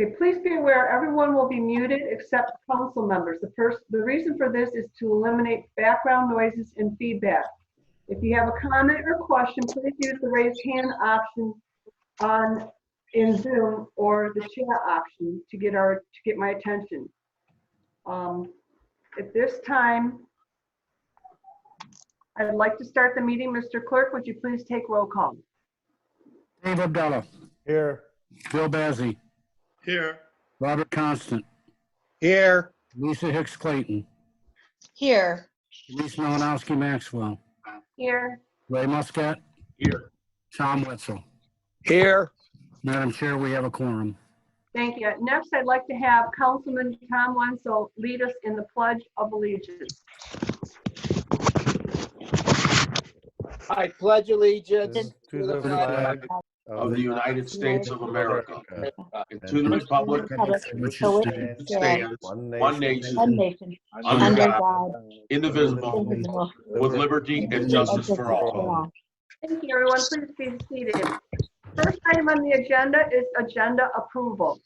Okay, please be aware everyone will be muted except council members. The reason for this is to eliminate background noises and feedback. If you have a comment or question, please use the raise hand option in Zoom or the chat option to get my attention. At this time, I'd like to start the meeting. Mr. Clerk, would you please take roll call? Dave Abdallah. Here. Bill Bazzi. Here. Robert Constant. Here. Lisa Hicks Clayton. Here. Denise Malinowski Maxwell. Here. Ray Muscat. Here. Tom Wetzel. Here. Madam Chair, we have a quorum. Thank you. Next, I'd like to have Councilman Tom Wenzel lead us in the Pledge of Allegiance. I pledge allegiance To the flag Of the United States of America. And to the and republic which stands one nation, one nation, under under God, God, indivisible, indivisible, with liberty and justice for all. Thank you, everyone. Please be seated. First item on the agenda is agenda approval.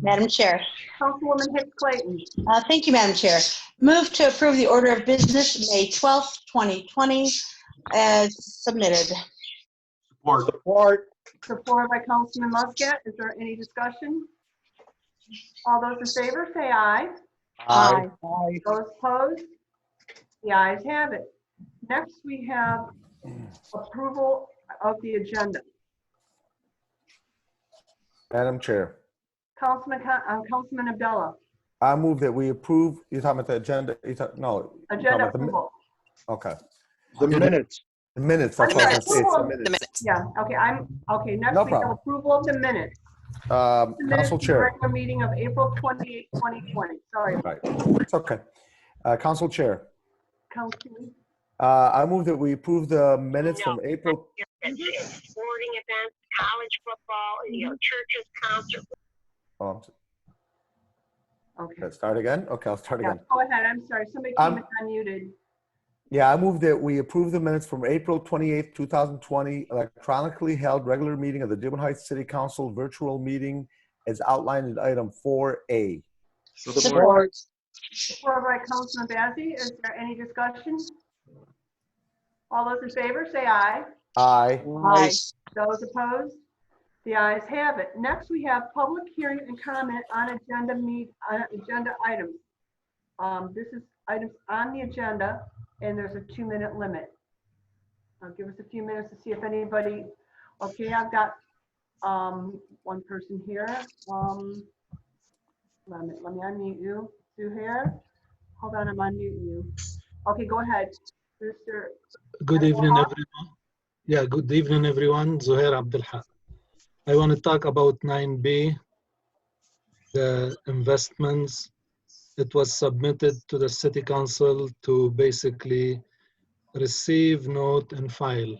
Madam Chair. Councilwoman Hicks Clayton. Thank you, Madam Chair. Move to approve the order of business May 12th, 2020 as submitted. Support. Supported by Councilman Muscat. Is there any discussion? All those in favor say aye. Aye. Those opposed? The ayes have it. Next, we have approval of the agenda. Madam Chair, Councilman Abdullah. I move that we approve, you're talking about the agenda, Agenda approval. Okay. The minutes. The minutes, I'm that's what I sorry, was gonna say, it's approval. the minutes. Yeah, okay, next No we have problem. approval of the minutes. The minutes Council of the Chair, regular meeting of April 28, 2020. Sorry, right, it's okay. Council Chair, Councilman. I move that we approve the minutes from April. Sporting events, college football, churches, concerts. Oh, Okay. let's start again? Okay, I'll start Yeah, again. go ahead. I'm sorry. Somebody came in unmuted. Yeah, I move that we approve the minutes from April 28th, 2020, electronically held regular meeting of the Dearborn Heights City Council virtual meeting as outlined in item 4A. Support. Supported by Councilman Bazey. Is there any discussion? All those in favor say aye. Aye. Aye. Those opposed? The ayes have it. Next, we have public hearing and comment on agenda items. This is items on the agenda, and there's a 2-minute limit. Give us a few minutes to see if anybody. Okay, I've got one person here. Let me unmute you. Sue here. Hold on, I'm unmuting you. Okay, go ahead, Mr. Good evening, everyone. Yeah, good evening, everyone. Zuhair Abdelhaq. I want to talk about 9B, the investments. It was submitted to the City Council to basically receive, note, and file.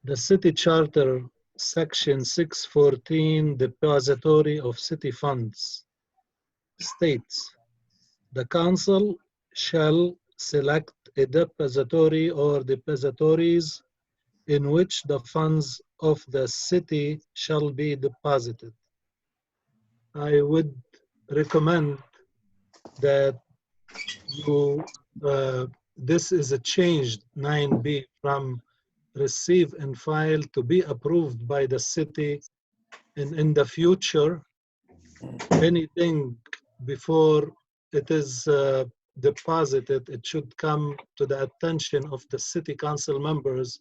The City Charter, Section 614, Depository of City Funds, states, the Council shall select a depository or depositories in which the funds of the city shall be deposited. I would recommend that this is a changed 9B from receive and file to be approved by the city, and in the future, anything before it is deposited, it should come to the attention of the city council members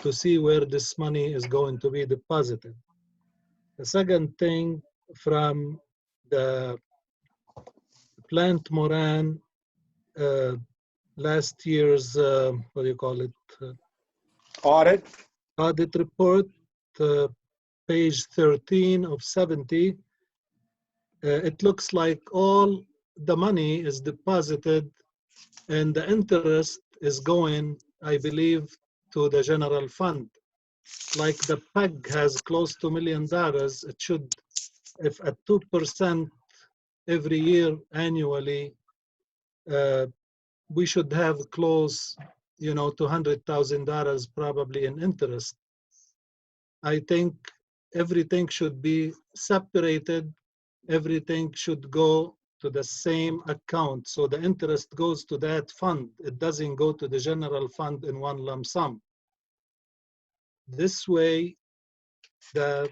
to see where this money is going to be deposited. The second thing, from the Plant Moran last year's, what do you call it? Audit report, page 13 of 70, it looks like all the money is deposited and the interest is going, I believe, to the general fund. Like the PEG has close to $1 million, it should, if at 2% every year annually, we should have close, $200,000 probably in interest. I think everything should be separated. Everything should go to the same account. So the interest goes to that fund. It doesn't go to the general fund in one lump sum. This way, the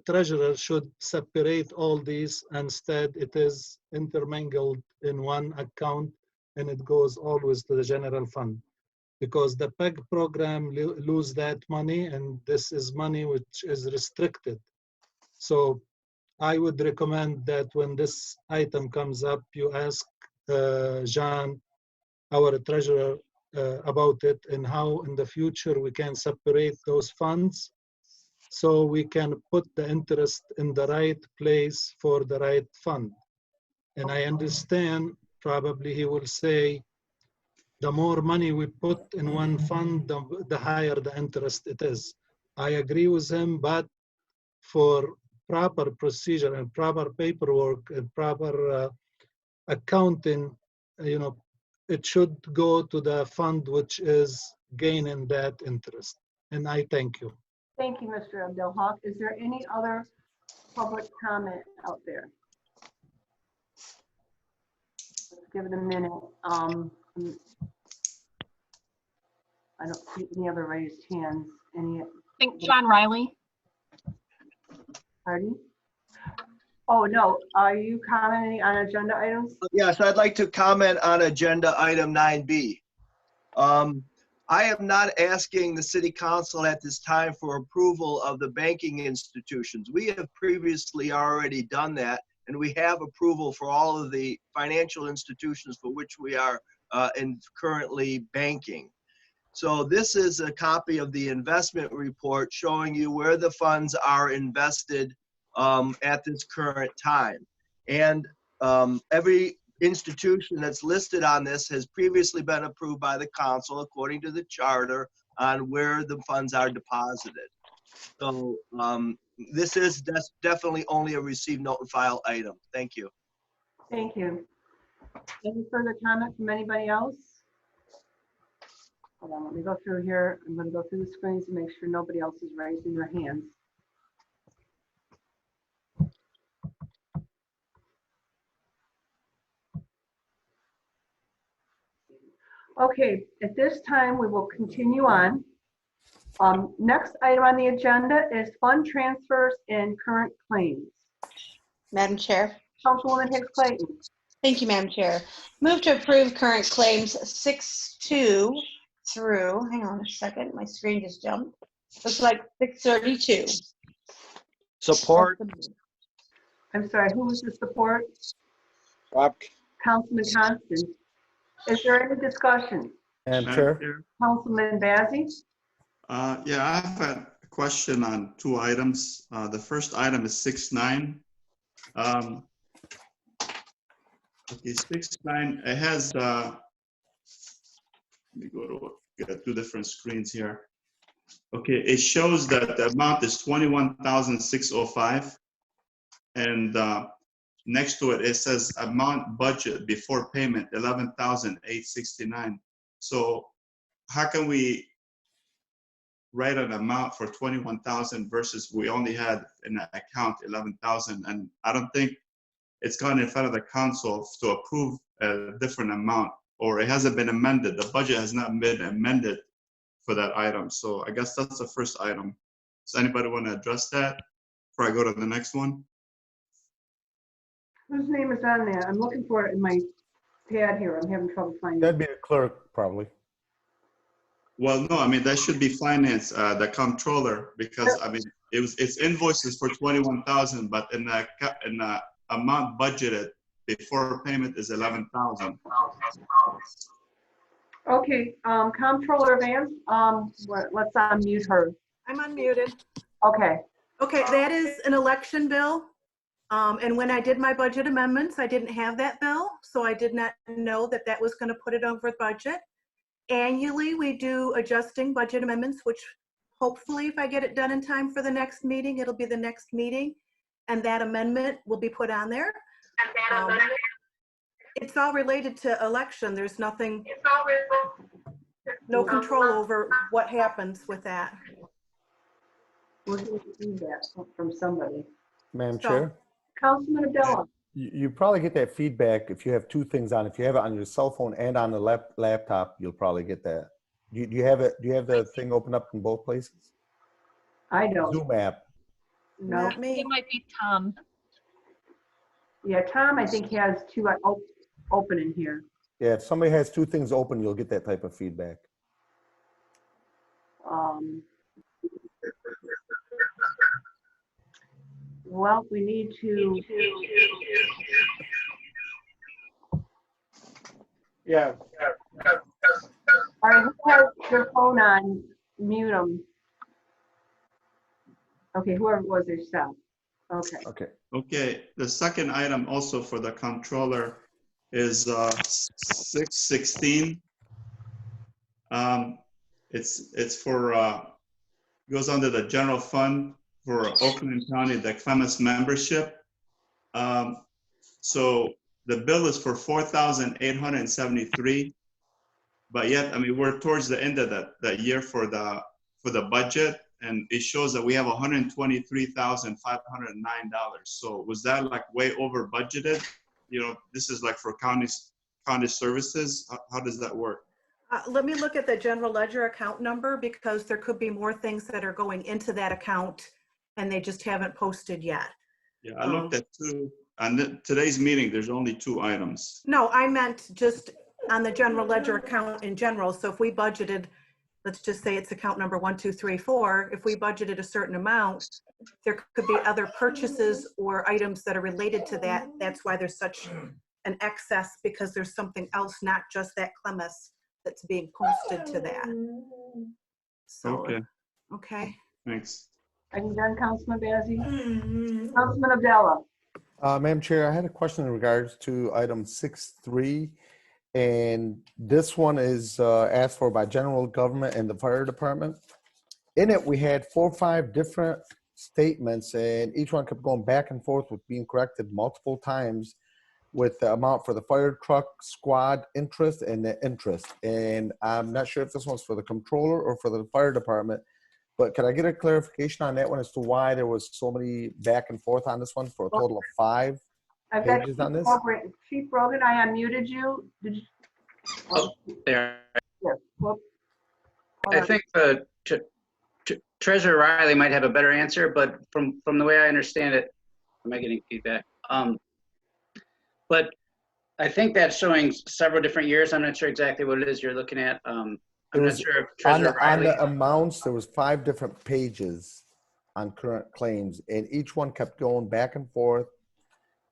treasurer should separate all these. Instead, it is intermingled in one account and it goes always to the general fund. Because the PEG program lose that money, and this is money which is restricted. So I would recommend that when this item comes up, you ask Jean, our treasurer, about it and how in the future we can separate those funds so we can put the interest in the right place for the right fund. And I understand probably he will say, the more money we put in one fund, the higher the interest it is. I agree with him, but for proper procedure and proper paperwork and proper accounting, it should go to the fund which is gaining that interest. And I thank you. Thank you, Mr. Abdelhak. Is there any other public comment out there? Let's give it a minute. I don't see any other raised hands. Any? I think John Riley. Pardon? Oh, no. Are you commenting on agenda items? Yes, I'd like to comment on agenda item 9B. I am not asking the city council at this time for approval of the banking institutions. We have previously already done that, and we have approval for all of the financial institutions for which we are currently banking. So this is a copy of the investment report showing you where the funds are invested at this current time. And every institution that's listed on this has previously been approved by the council according to the charter on where the funds are deposited. So this is definitely only a receive, note, and file item. Thank you. Thank you. Any further comment from anybody else? Hold on, let me go through here. I'm going to go through the screens to make sure nobody else is raising their hands. Okay, at this time, we will continue on. Next item on the agenda is fund transfers and current claims. Madam Chair. Councilwoman Hicks Clayton. Thank you, Madam Chair. Move to approve current claims 6-2 through, hang on a second, my screen just jumped. Looks like 632. Support. I'm sorry, who was the support? Rob. Councilman Constant. Is there any discussion? Madam Chair? Councilman Bazey? Yeah, I have a question on two items. The first item is 6.9. Okay, 6.9, it has, let me go to get two different screens here. Okay, it shows that the amount is 21,605. And next to it, it says amount budget before payment, 11,869. So how can we write an amount for 21,000 versus we only had in the account 11,000? And I don't think it's gone in front of the council to approve a different amount, or it hasn't been amended. The budget has not been amended for that item. So I guess that's the first item. Does anybody want to address that before I go to the next one? Whose name is on there? I'm looking for it in my pad here. I'm having trouble finding That'd it. be the clerk, probably. Well, no, I mean, that should be finance, the comptroller, because I mean, it's invoices for 21,000, but in the amount budgeted before payment is 11,000. Okay, Comptroller Vance, let's unmute her. I'm unmuted. Okay, Okay, that is an election bill. And when I did my budget amendments, I didn't have that bill, so I did not know that that was going to put it over budget. Annually, we do adjusting budget amendments, which hopefully if I get it done in time for the next meeting, it'll be the next meeting, and that amendment will be put on there. It's all related to election. There's nothing, no control over what happens with that. We're getting feedback from somebody. Madam So- Chair, Councilman Abdullah. you probably get that feedback if you have two things on. If you have it on your cell phone and on the laptop, you'll probably get that. Do you have it? Do you have the thing open up in both places? I don't. Zoom app. No. Not me. It might be Tom. Yeah, Tom, I think, has two open in here. Yeah, if somebody has two things open, you'll get that type of feedback. Well, we need to. Yeah. All right, who has their phone on? Mute them. Okay, whoever it was, they stopped. Okay. Okay. Okay, the second item also for the controller is 616. It's for, goes under the general fund for Oakland County, the Clemens membership. So the bill is for 4,873, but yet, I mean, we're towards the end of that year for the budget, and it shows that we have $123,509. So was that like way over budgeted? You know, this is like for county services. How does that work? Let me look at the general ledger account number because there could be more things that are going into that account and they just haven't posted yet. Yeah, I looked at two. On today's meeting, there's only 2 items. No, I meant just on the general ledger account in general. So if we budgeted, let's just say it's account number 1234, if we budgeted a certain amount, there could be other purchases or items that are related to that. That's why there's such an excess, because there's something else, not just that Clemens, that's being posted to that. So, Okay, okay. thanks. Are you done, Councilman Bazey? Councilman Abdullah. Madam Chair, I had a question in regards to item 6.3, and this one is asked for by general government and the fire department. In it, we had 4 or 5 different statements, and each one kept going back and forth with being corrected multiple times with the amount for the fire truck squad interest and the interest. And I'm not sure if this one's for the controller or for the fire department, but can I get a clarification on that one as to why there was so many back and forth on this one for a total of 5 I've got pages on this? Chief Brogan, I unmuted you. Did you? Oh, there. Yes. Well, I think Treasurer Riley might have a better answer, but from the way I understand it, am I getting feedback? But I think that's showing several different years. I'm not sure exactly what it is you're looking at. I'm not sure if Treasurer Riley. On the amounts, there was 5 different pages on current claims, and each one kept going back and forth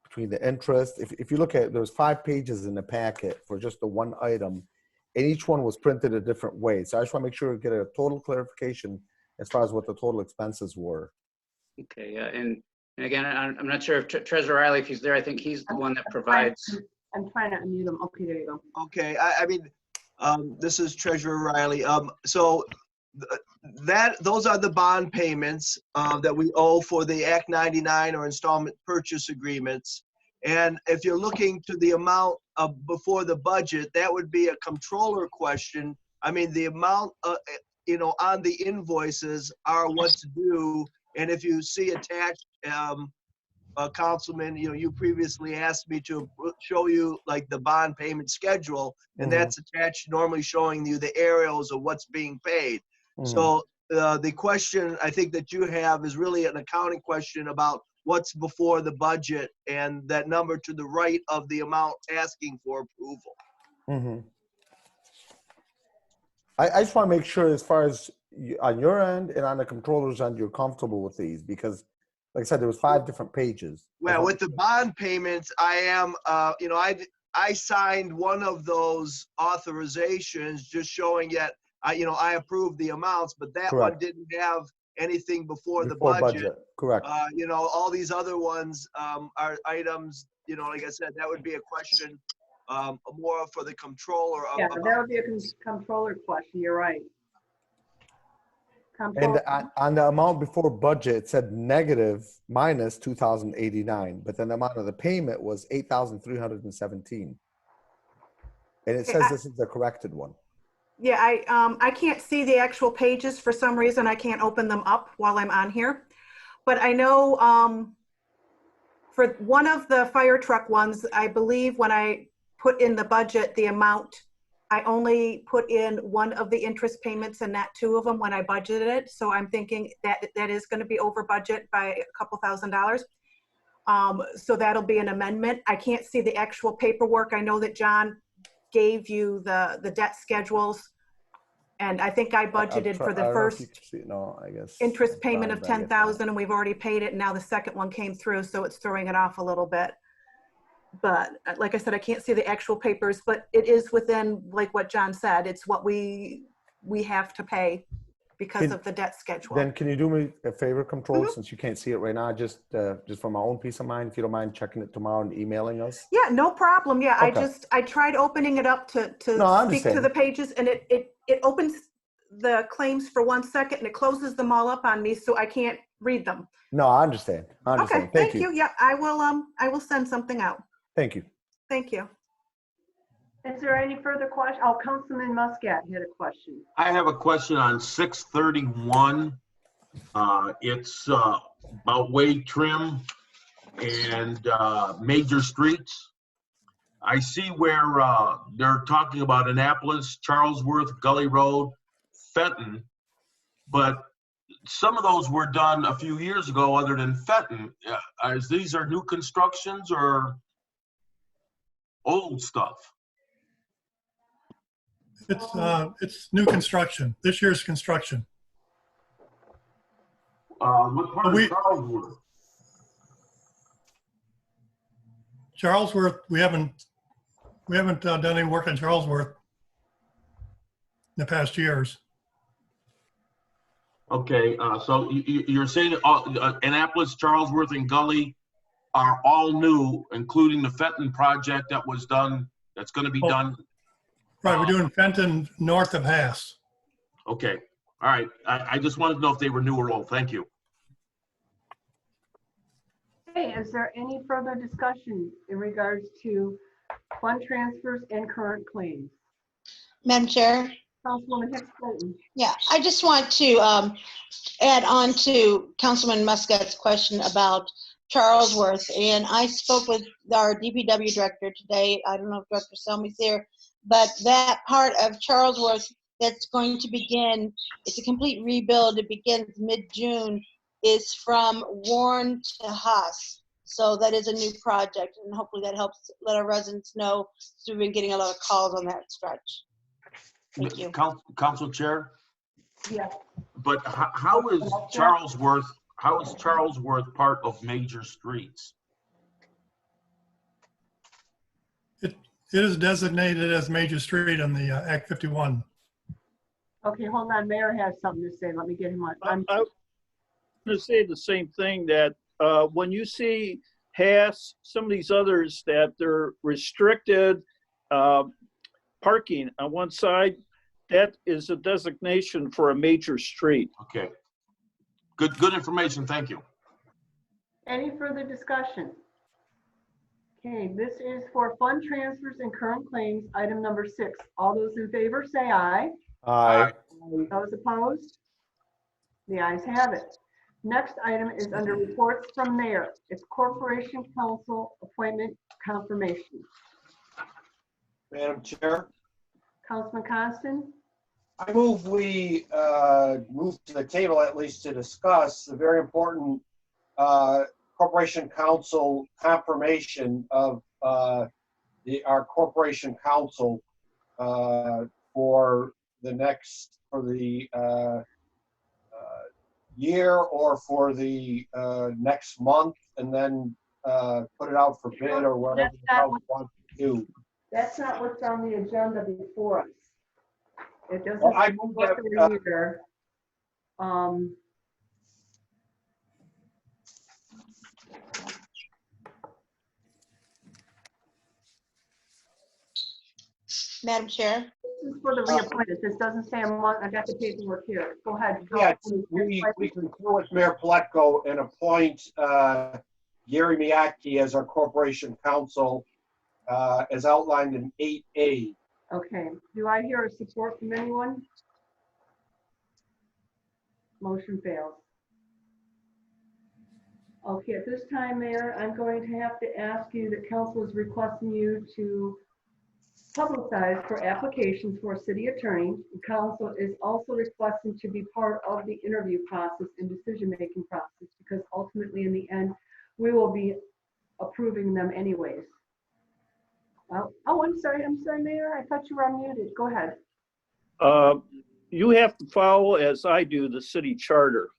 between the interest. If you look at it, there was 5 pages in the packet for just the one item, and each one was printed a different way. So I just want to make sure we get a total clarification as far as what the total expenses were. Okay, yeah, and again, I'm not sure if Treasurer Riley, if he's there, I think he's the one that provides. I'm trying to unmute him. Okay, there you go. Okay, I mean, this is Treasurer Riley. So those are the bond payments that we owe for the Act 99 or installment purchase agreements. And if you're looking to the amount before the budget, that would be a controller question. I mean, the amount, on the invoices are what's due. And if you see attached, Councilman, you previously asked me to show you like the bond payment schedule, and that's attached, normally showing you the aerials of what's being paid. So the question I think that you have is really an accounting question about what's before the budget and that number to the right of the amount asking for approval. I just want to make sure, as far as on your end and on the controller's end, you're comfortable with these, because like I said, there was 5 different pages. Well, with the bond payments, I am, I signed one of those authorizations just showing that I approved the amounts, but that one didn't have anything before the budget. Correct. All these other ones are items, like I said, that would be a question more for the controller. Yeah, that would be a controller question. You're right. And on the amount before budget, it said negative minus 2,089, but then the amount of the payment was 8,317. And it says this is the corrected one. Yeah, I can't see the actual pages for some reason. I can't open them up while I'm on here. But I know for one of the fire truck ones, I believe when I put in the budget, the amount, I only put in one of the interest payments and not two of them when I budgeted it. So I'm thinking that that is going to be over budget by a couple $1,000s. So that'll be an amendment. I can't see the actual paperwork. I know that John gave you the debt schedules. And I think I budgeted for the first interest payment of 10,000 and we've already paid it. And now the second one came through, so it's throwing it off a little bit. But like I said, I can't see the actual papers, but it is within, like what John said, it's what we have to pay because of the debt schedule. Then can you do me a favor, Control, since you can't see it right now, just for my own peace of mind, if you don't mind checking it tomorrow and emailing us? Yeah, no problem. Yeah, Okay. I tried opening it up to speak to the pages, and it opens the claims for 1 second and it closes them all up on me, so I can't read them. No, I understand. Okay, thank you. Yeah, I will send something out. Thank you. Thank you. Is there any further question? Oh, Councilman Muscat had a question. I have a question on 631. It's about way trim and major streets. I see where they're talking about Annapolis, Charlesworth, Gully Road, Fenton, but some of those were done a few years ago other than Fenton. These are new constructions or old stuff? It's new construction, this year's construction. What part of Charlesworth? Charlesworth, we haven't done any work on Charlesworth in the past years. Okay, so you're saying Annapolis, Charlesworth, and Gully are all new, including the Fenton project that was done, that's going to be done? Right, we're doing Fenton north of Haas. Okay, all right. I just wanted to know if they were new or old. Thank you. Hey, is there any further discussion in regards to fund transfers and current claims? Madam Chair? Councilwoman Hicks Clayton. Yeah, I just want to add on to Councilman Muscat's question about Charlesworth. And I spoke with our DPW director today. I don't know if Director Selmy's here, but that part of Charlesworth that's going to begin, it's a complete rebuild. It begins mid-June, is from Warren to Haas. So that is a new project, and hopefully that helps let our residents know. So we've been getting a lot of calls on that stretch. Thank you. Council Chair? Yes. But how is Charlesworth part of major streets? It is designated as major street on the Act 51. Okay, hold on. Mayor has something to say. Let me get him on. I'm going to say the same thing, that when you see Haas, some of these others that they're restricted parking on one side, that is a designation for a major street. Okay. Good information. Thank you. Any further discussion? Okay, this is for fund transfers and current claims, item number 6. All those in favor say aye. Aye. Those opposed? The ayes have it. Next item is under reports from mayor. It's Corporation Council appointment confirmation. Madam Chair, Councilman Constant? I move we move to the table at least to discuss the very important Corporation Council confirmation of our Corporation Council for the year or for the next month, and then put it out for bid or whatever the council wants to do. That's not what's on the agenda before us. It doesn't. Well, I move that, either. Madam Chair? This is for the reappointment. This doesn't say I got the paperwork here. Go ahead. Yeah, we concur with Mayor Pletko and appoint Gary Miyake as our Corporation Council as outlined in 8A. Okay, do I hear a support from anyone? Motion fails. Okay, at this time, Mayor, I'm going to have to ask you, the council is requesting you to publicize for applications for city attorney. The council is also requesting to be part of the interview process and decision-making process, because ultimately, in the end, we will be approving them anyways. Oh, I'm sorry, Mayor, I thought you were unmuted. Go ahead. You have to follow, as I do, the city charter.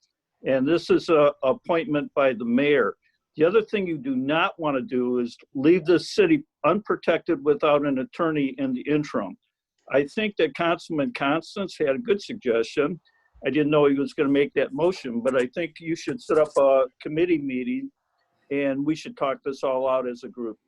And this is a appointment by the mayor. The other thing you do not want to do is leave the city unprotected without an attorney in the interim. I think that Councilman Constance had a good suggestion. I didn't know he was going to make that motion, but I think you should set up a committee meeting and we should talk this all out as a group.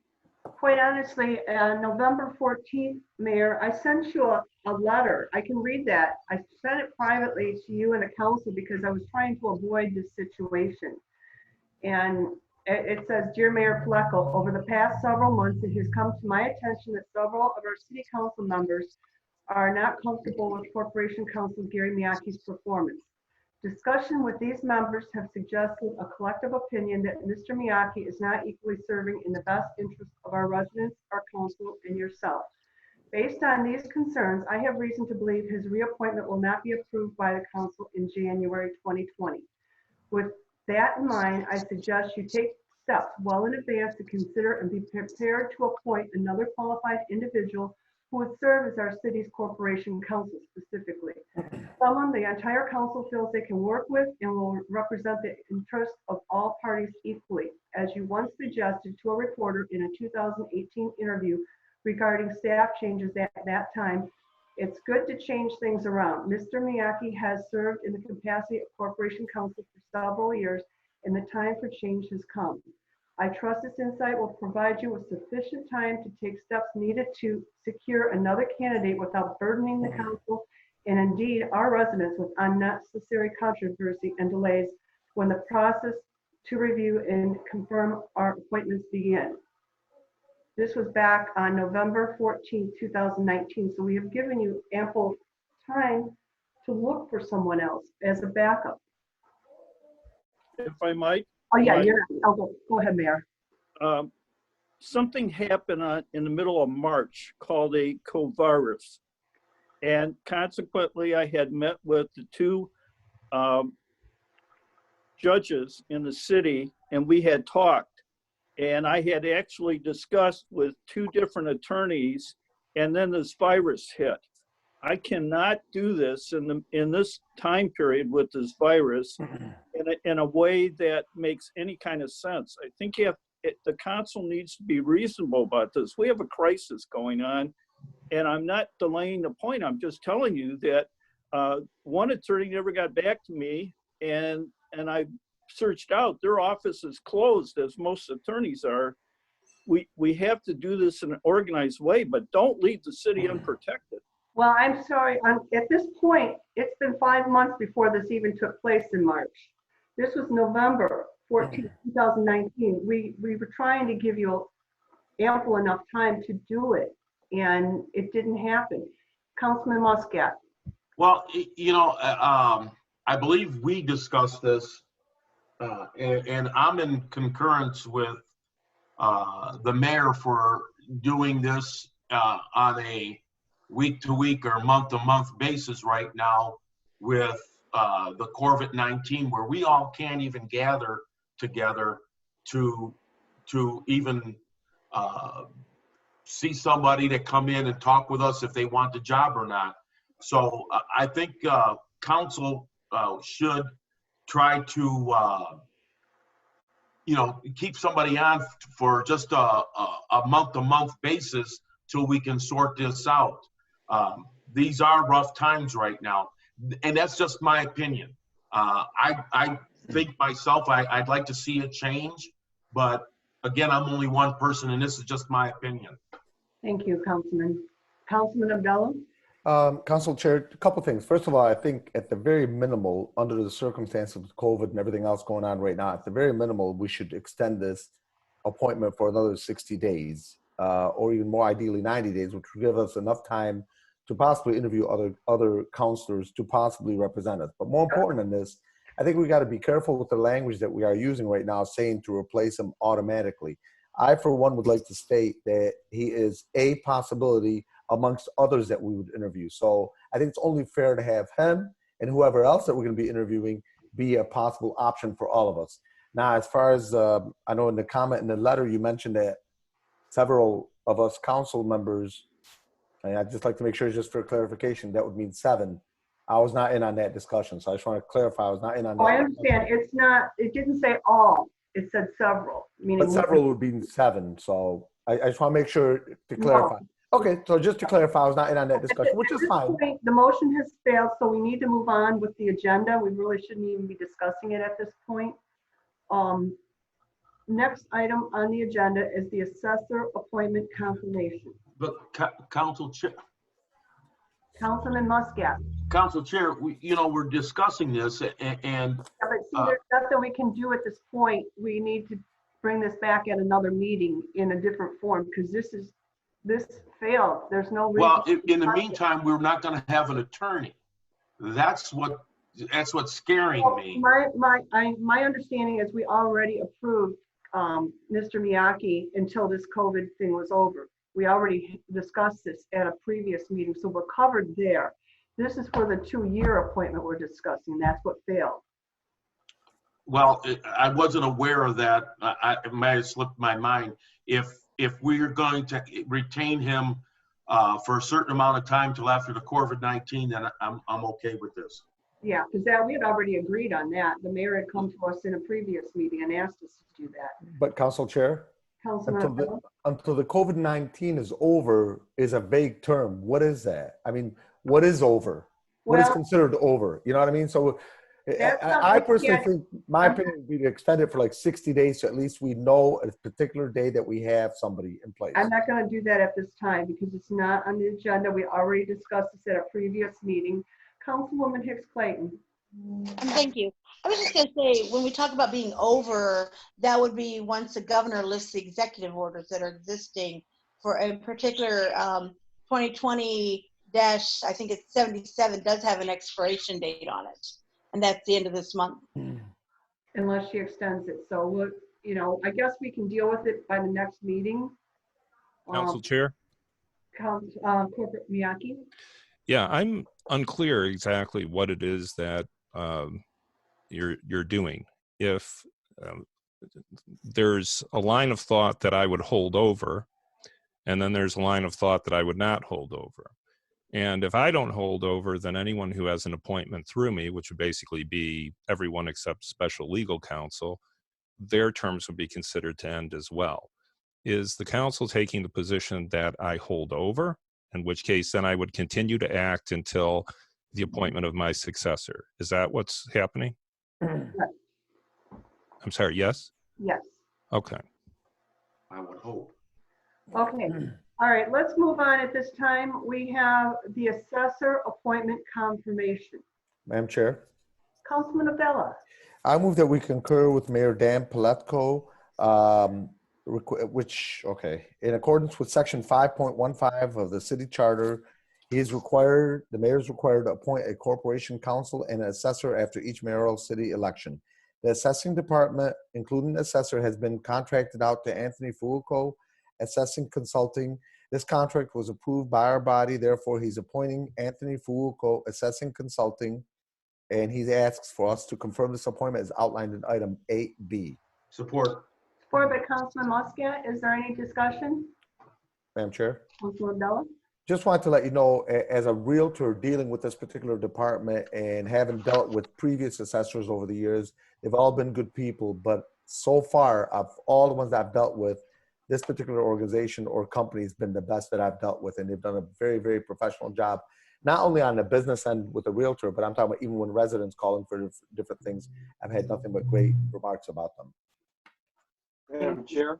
Quite honestly, November 14th, Mayor, I sent you a letter. I can read that. I sent it privately to you and the council because I was trying to avoid this situation. And it says, Dear Mayor Pleco, over the past several months, it has come to my attention that several of our city council members are not comfortable with Corporation Counsel Gary Miyake's performance. Discussion with these members have suggested a collective opinion that Mr. Miyake is not equally serving in the best interest of our residents, our council, and yourself. Based on these concerns, I have reason to believe his reappointment will not be approved by the council in January 2020. With that in mind, I suggest you take steps well in advance to consider and be prepared to appoint another qualified individual who would serve as our city's corporation counsel specifically. Someone the entire council feels they can work with and will represent the interests of all parties equally, as you once suggested to a reporter in a 2018 interview regarding staff changes at that time. It's good to change things around. Mr. Miyake has served in the capacity of corporation counsel for several years, and the time for change has come. I trust this insight will provide you with sufficient time to take steps needed to secure another candidate without burdening the council and indeed our residents with unnecessary controversy and delays when the process to review and confirm our appointments begin. This was back on November 14, 2019. So we have given you ample time to look for someone else as a backup. If I might. Oh yeah, go ahead, Mayor. Something happened in the middle of March called a covirus. And consequently, I had met with the two judges in the city and we had talked. And I had actually discussed with two different attorneys, and then this virus hit. I cannot do this in this time period with this virus in a way that makes any kind of sense. I think the council needs to be reasonable about this. We have a crisis going on, and I'm not delaying the point. I'm just telling you that one attorney never got back to me, and I searched out. Their office is closed, as most attorneys are. We have to do this in an organized way, but don't leave the city unprotected. Well, I'm sorry. At this point, it's been 5 months before this even took place in March. This was November 14, 2019. We were trying to give you ample enough time to do it, and it didn't happen. Councilman Muscat. Well, you know, I believe we discussed this, and I'm in concurrence with the mayor for doing this on a week-to-week or month-to-month basis right now with the COVID-19, where we all can't even gather together to even see somebody to come in and talk with us if they want the job or not. So I think council should try to keep somebody on for just a month-to-month basis till we can sort this out. These are rough times right now, and that's just my opinion. I think myself, I'd like to see it change, but again, I'm only one person, and this is just my opinion. Thank you, Councilman. Councilman Abdullah? Council Chair, a couple things. First of all, I think at the very minimal, under the circumstances of COVID and everything else going on right now, at the very minimal, we should extend this appointment for another 60 days. or even more ideally 90 days, which would give us enough time to possibly interview other counselors to possibly represent us. But more important than this, I think we got to be careful with the language that we are using right now, saying to replace him automatically. I, for one, would like to state that he is a possibility amongst others that we would interview. So I think it's only fair to have him and whoever else that we're going to be interviewing be a possible option for all of us. Now, as far as I know in the comment in the letter, you mentioned that several of us council members, and I'd just like to make sure, just for clarification, that would mean 7. I was not in on that discussion, so I just want to clarify I was not in on that. Oh, I understand. It's not, it didn't say all. It said several, meaning. But several would be 7, so I just want to make sure to clarify. No. Okay, so just to clarify, I was not in on that discussion, which is fine. Point, the motion has failed, so we need to move on with the agenda. We really shouldn't even be discussing it at this point. Next item on the agenda is the assessor appointment confirmation. But Council Chair. Councilman Muscat. Council Chair, we're discussing this and Yeah, but see, there's nothing we can do at this point. We need to bring this back at another meeting in a different form because this failed. There's no reason. well, in the meantime, we're not going to have an attorney. That's what's scaring me. My understanding is we already approved Mr. Miyake until this COVID thing was over. We already discussed this at a previous meeting, so we're covered there. This is for the 2-year appointment we're discussing. That's what failed. Well, I wasn't aware of that. It might have slipped my mind. If we're going to retain him for a certain amount of time till after the COVID-19, then I'm okay with this. Yeah, because we had already agreed on that. The mayor had come to us in a previous meeting and asked us to do that. But Council Chair, until the COVID-19 is over is a vague term. What is that? I mean, what is over? What is considered over? You know what I mean? So I personally think my opinion would be to extend it for like 60 days so at least we know a particular day that we have somebody in place. I'm not going to do that at this time because it's not on the agenda. We already discussed this at a previous meeting. Councilwoman Hicks Clayton. Thank you. I was just going to say, when we talk about being over, that would be once the governor lists the executive orders that are existing for a particular 2020 I think it's 77 does have an expiration date on it. And that's the end of this month. Unless she extends it. So, I guess we can deal with it by the next meeting. Council Chair? Corporate Miyake. Yeah, I'm unclear exactly what it is that you're doing. If there's a line of thought that I would hold over, and then there's a line of thought that I would not hold over. And if I don't hold over, then anyone who has an appointment through me, which would basically be everyone except special legal counsel, their terms would be considered to end as well. Is the council taking the position that I hold over, in which case then I would continue to act until the appointment of my successor? Is that what's happening? I'm sorry, yes? Yes. Okay. I would hope. Okay. All right, let's move on. At this time, we have the assessor appointment confirmation. Madam Chair. Councilman Abdullah. I move that we concur with Mayor Dan Paletko, in accordance with section 5.15 of the city charter, the mayor is required to appoint a corporation council and an assessor after each mayoral city election. The assessing department, including the assessor, has been contracted out to Anthony Fuoco Assessing Consulting. This contract was approved by our body. Therefore, he's appointing Anthony Fuoco Assessing Consulting, and he asks for us to confirm this appointment as outlined in item 8B. Support. Support by Councilman Muscat. Is there any discussion? Madam Chair. Councilman Abdullah. Just wanted to let you know, as a realtor dealing with this particular department and having dealt with previous assessors over the years, they've all been good people. But so far, of all the ones that I've dealt with, this particular organization or company has been the best that I've dealt with. And they've done a very, very professional job, not only on the business end with the realtor, but I'm talking about even when residents calling for different things. I've had nothing but great remarks about them. Madam Chair.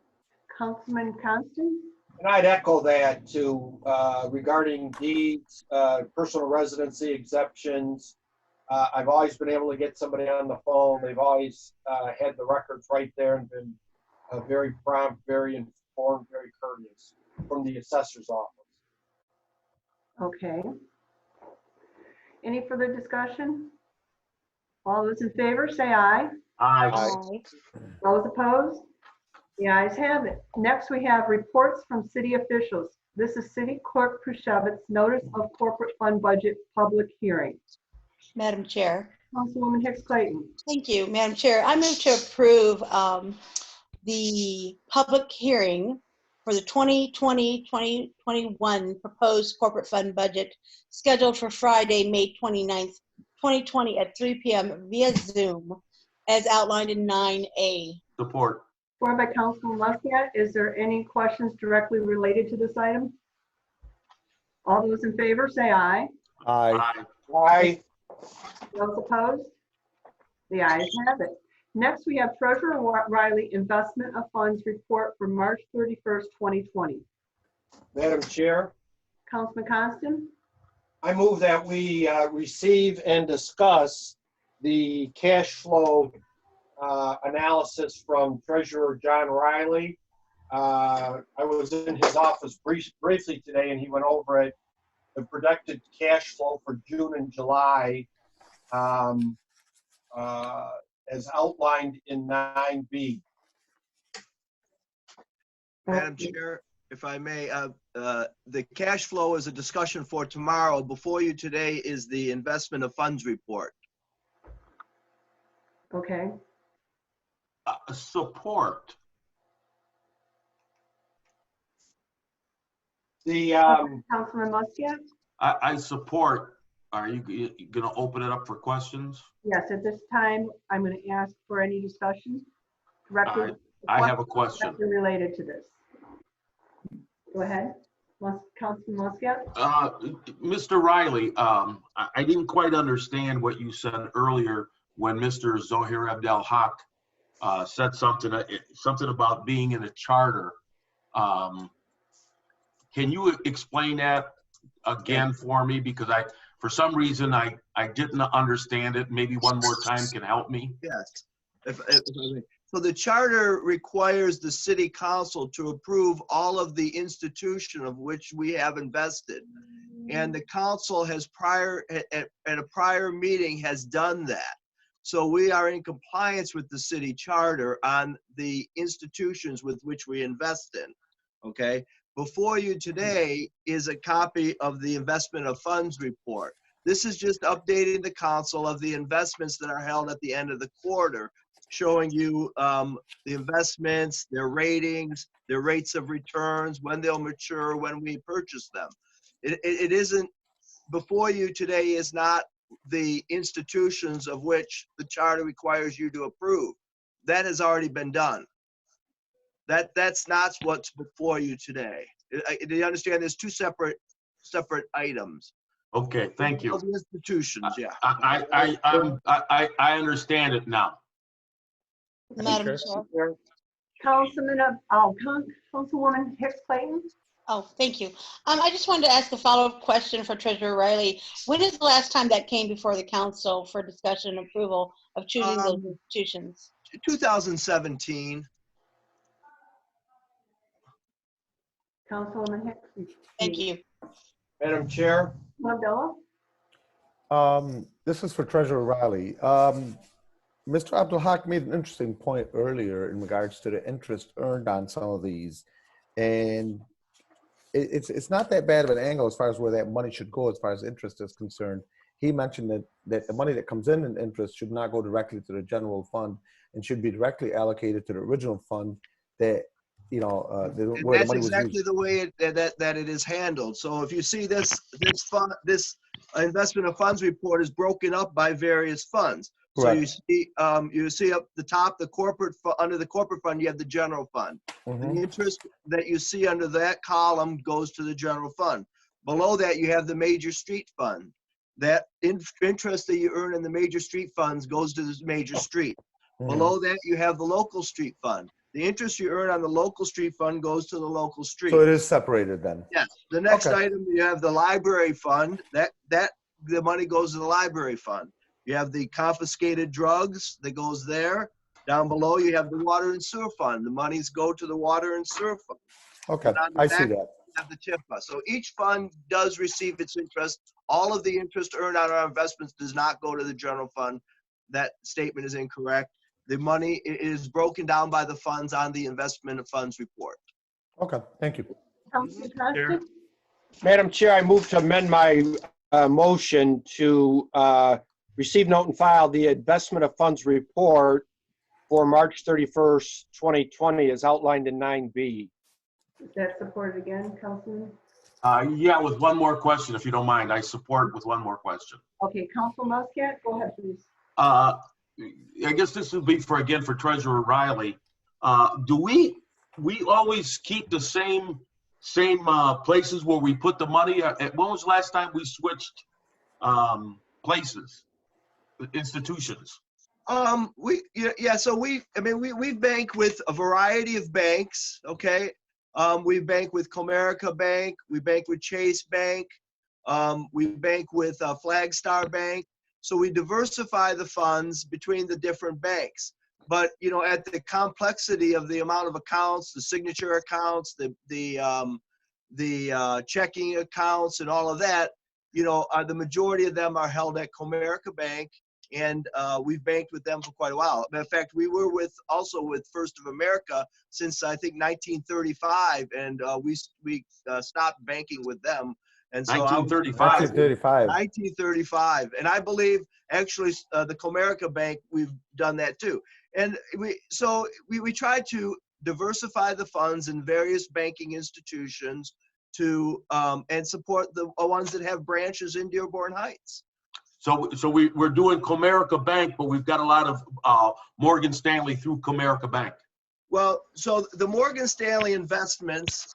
Councilman Constant. And I'd echo that too, regarding deeds, personal residency exceptions. I've always been able to get somebody on the phone. They've always had the records right there and been very prompt, very informed, very courteous from the assessor's office. Okay. Any further discussion? All those in favor, say aye. Aye. Those opposed? The ayes have it. Next, we have reports from city officials. This is City Clerk Prushevitz, notice of corporate fund budget public hearing. Madam Chair. Councilwoman Hicks Clayton. Thank you, Madam Chair. I move to approve the public hearing for the 2020-2021 proposed corporate fund budget scheduled for Friday, May 29th, 2020 at 3 p.m. via Zoom as outlined in 9A. Support. Supported by Councilman Muscat. Is there any questions directly related to this item? All those in favor, say aye. Aye. Aye. Those opposed? The ayes have it. Next, we have Treasurer Riley Investment of Funds Report for March 31st, 2020. Madam Chair, Councilman Constant? I move that we receive and discuss the cash flow analysis from Treasurer John Riley. I was in his office briefly today, and he went over it, the projected cash flow for June and July as outlined in 9B. Madam Chair, if I may, the cash flow is a discussion for tomorrow. Before you today is the investment of funds report. Okay. Support. The Councilman Muscat? I support. Are you going to open it up for questions? Yes, at this time, I'm going to ask for any discussion directly. I have a question. Directly related to this. Go ahead. Councilman Muscat? Mr. Riley, I didn't quite understand what you said earlier when Mr. Zohair Abdel Haq said something about being in a charter. Can you explain that again for me? Because for some reason, I didn't understand it. Maybe one more time can help me. Yes. So the charter requires the city council to approve all of the institution of which we have invested. And the council has at a prior meeting has done that. So we are in compliance with the city charter on the institutions with which we invest in, okay? Before you today is a copy of the investment of funds report. This is just updating the council of the investments that are held at the end of the quarter, showing you the investments, their ratings, their rates of returns, when they'll mature, when we purchase them. It isn't, before you today is not the institutions of which the charter requires you to approve. That has already been done. That's not what's before you today. Do you understand? There's two separate items. Okay, thank you. Of the institutions, yeah. I understand it now. Madam Chair. Councilwoman Hicks Clayton? Oh, thank you. I just wanted to ask a follow-up question for Treasurer Riley. When is the last time that came before the council for discussion and approval of choosing those institutions? 2017. Councilwoman Hicks? Thank you. Madam Chair. Mandela? This is for Treasurer Riley. Mr. Abdul Haq made an interesting point earlier in regards to the interest earned on some of these. And it's not that bad of an angle as far as where that money should go as far as interest is concerned. He mentioned that the money that comes in interest should not go directly to the general fund and should be directly allocated to the original fund that, you know, where the money was exactly used. the way that it is handled. So if you see this investment of funds report is broken up by various funds. Correct. So you see up the top, under the corporate fund, you have the general fund. Mm-hmm. And the interest that you see under that column goes to the general fund. Below that, you have the major street fund. That interest that you earn in the major street funds goes to this major street. Mm-hmm. Below that, you have the local street fund. The interest you earn on the local street fund goes to the local street. So it is separated then? Yes. The next Okay. item, you have the library fund. The money goes to the library fund. You have the confiscated drugs that goes there. Down below, you have the water and sewer fund. The monies go to the water and sewer fund. Okay, And on the I see back, that. you have the TIFA. So each fund does receive its interest. All of the interest earned on our investments does not go to the general fund. That statement is incorrect. The money is broken down by the funds on the investment of funds report. Okay, thank you. Councilman Chair. Constant? Madam Chair, I move to amend my motion to receive, note, and file the investment of funds report for March 31st, 2020 as outlined in 9B. Is that supported again, Councilman? Yeah, with one more question, if you don't mind. I support with one more question. Okay, Council Muscat, go ahead, please. I guess this would be for Treasurer Riley. Do we always keep the same places where we put the money? When was the last time we switched places, institutions? So we bank with a variety of banks, okay? We bank with Comerica Bank, we bank with Chase Bank, we bank with Flagstar Bank. So we diversify the funds between the different banks. But, you know, at the complexity of the amount of accounts, the signature accounts, the checking accounts and all of that, you know, the majority of them are held at Comerica Bank, and we've banked with them for quite a while. Matter of fact, we were also with First of America since I think 1935, and we stopped banking with them. And so 1935. 1935, and I believe actually the Comerica Bank, we've done that too. And we try to diversify the funds in various banking institutions to and support the ones that have branches in Dearborn Heights. So we're doing Comerica Bank, but we've got a lot of Morgan Stanley through Comerica Bank. Well, so the Morgan Stanley investments,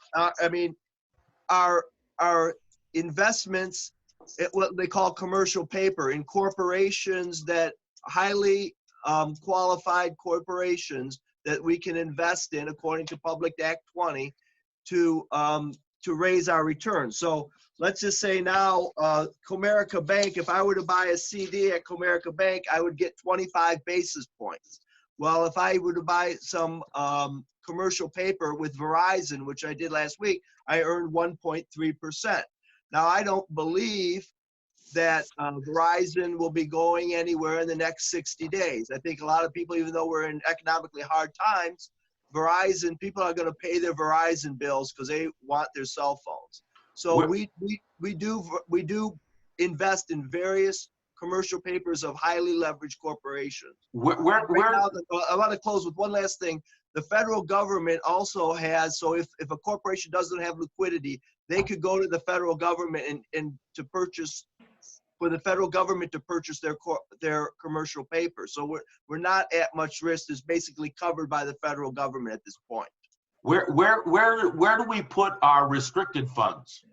are investments at what they call commercial paper in corporations, that highly qualified corporations that we can invest in according to Public Act 20 to raise our returns. So let's just say now Comerica Bank, if I were to buy a CD at Comerica Bank, I would get 25 basis points. Well, if I were to buy some commercial paper with Verizon, which I did last week, I earned 1.3%. Now, I don't believe that Verizon will be going anywhere in the next 60 days. I think a lot of people, even though we're in economically hard times, Verizon, people are going to pay their Verizon bills because they want their cell phones. So we do invest in various commercial papers of highly leveraged corporations. I want to close with one last thing. The federal government also has, so if a corporation doesn't have liquidity, they could go to the federal government and to purchase, for the federal government to purchase their commercial paper. So we're not at much risk. It's basically covered by the federal government at this point. Where do we put our restricted funds?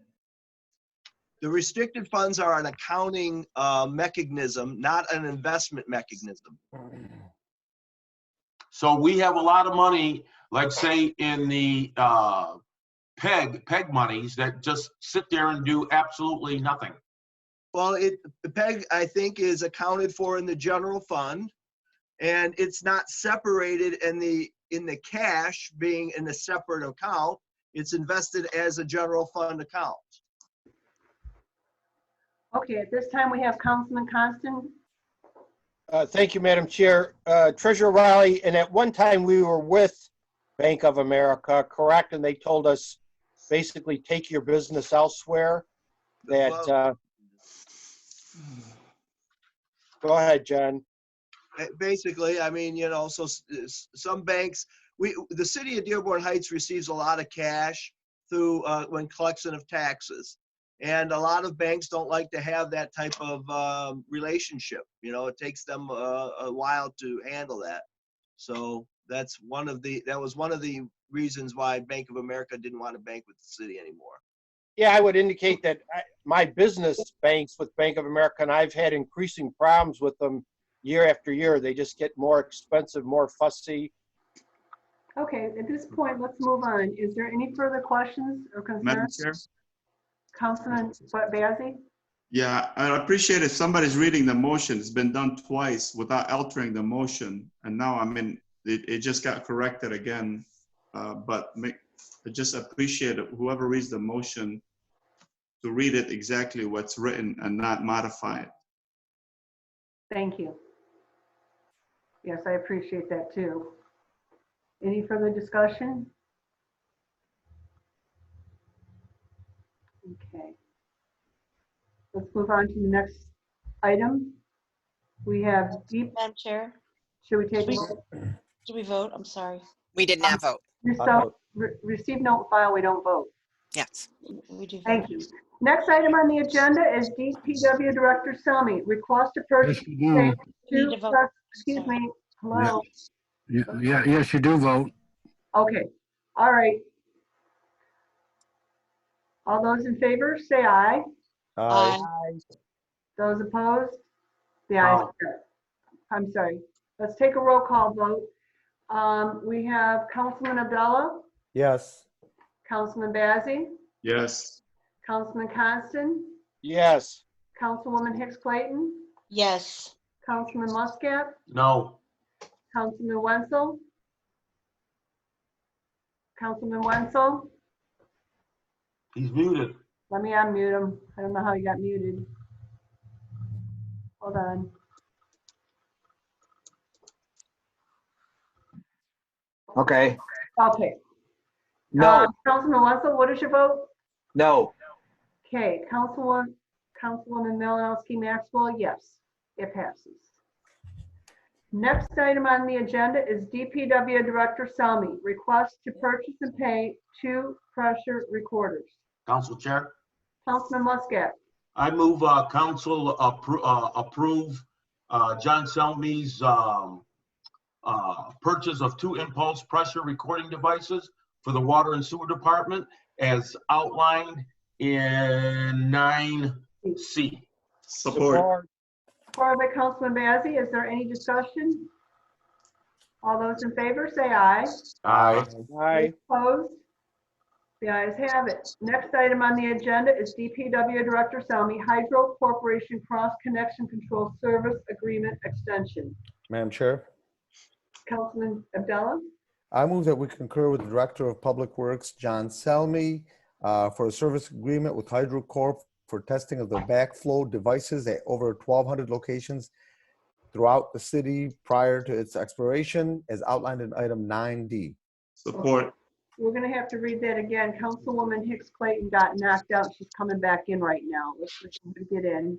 The restricted funds are an accounting mechanism, not an investment mechanism. So we have a lot of money, like say in the PEG monies that just sit there and do absolutely nothing. Well, the PEG, I think, is accounted for in the general fund, and it's not separated in the cash being in a separate account. It's invested as a general fund account. Okay, at this time we have Councilman Constant. Thank you, Madam Chair. Treasurer Riley, and at one time we were with Bank of America, correct? And they told us basically take your business elsewhere. That go ahead, John. Basically, I mean, you know, so some banks, the city of Dearborn Heights receives a lot of cash through when collection of taxes. And a lot of banks don't like to have that type of relationship. You know, it takes them a while to handle that. So that was one of the reasons why Bank of America didn't want to bank with the city anymore. Yeah, I would indicate that my business banks with Bank of America, and I've had increasing problems with them year after year. They just get more expensive, more fussy. Okay, at this point, let's move on. Is there any further questions or concerns? Madam Chair? Councilman Bazey? Yeah, I appreciate if somebody's reading the motion. It's been done twice without altering the motion. And now, I mean, it just got corrected again. But I just appreciate it, whoever reads the motion to read it exactly what's written and not modify it. Thank you. Yes, I appreciate that too. Any further discussion? Okay. Let's move on to the next item. We have deep, Madam Chair, should we take, do we vote? I'm sorry. We did not vote. receive, note, file, we don't vote. Yes. We do vote. Thank you. Next item on the agenda is DPW Director Selmy, request to purchase. Yes, you do. Need to vote. Excuse me, hello? Yes, you do vote. Okay, all right. All those in favor, say aye. Aye. Those opposed? The ayes have it. I'm sorry. Let's take a roll call vote. We have Councilman Abdullah, Yes. Councilman Bazey, Yes. Councilman Constant, Yes. Councilwoman Hicks Clayton, Yes. Councilman Muscat, No. Councilman Wenzel, Councilman Wenzel. He's muted. Let me unmute him. I don't know how he got muted. Hold on. Okay. Okay. No. Councilman Wenzel, what is your vote? No. Okay, Councilwoman Malinowski Maxwell, yes, it passes. Next item on the agenda is DPW Director Selmy, request to purchase and pay 2 pressure recorders. Council Chair, Councilman Muscat, I move council approve John Selmy's purchase of 2 impulse pressure recording devices for the Water and Sewer Department as outlined in 9C. Support. Supported by Councilman Bazey. Is there any discussion? All those in favor, say aye. Aye. Aye. Opposed? The ayes have it. Next item on the agenda is DPW Director Selmy, Hydro Corporation Cross Connection Control Service Agreement Extension. Madam Chair, Councilman Abdullah? I move that we concur with the Director of Public Works, John Selmy, for a service agreement with Hydro Corp for testing of the backflow devices at over 1,200 locations throughout the city prior to its expiration, as outlined in item 9D. Support. We're gonna have to read that again. Councilwoman Hicks Clayton got knocked out. She's coming back in right now. Let's just get in.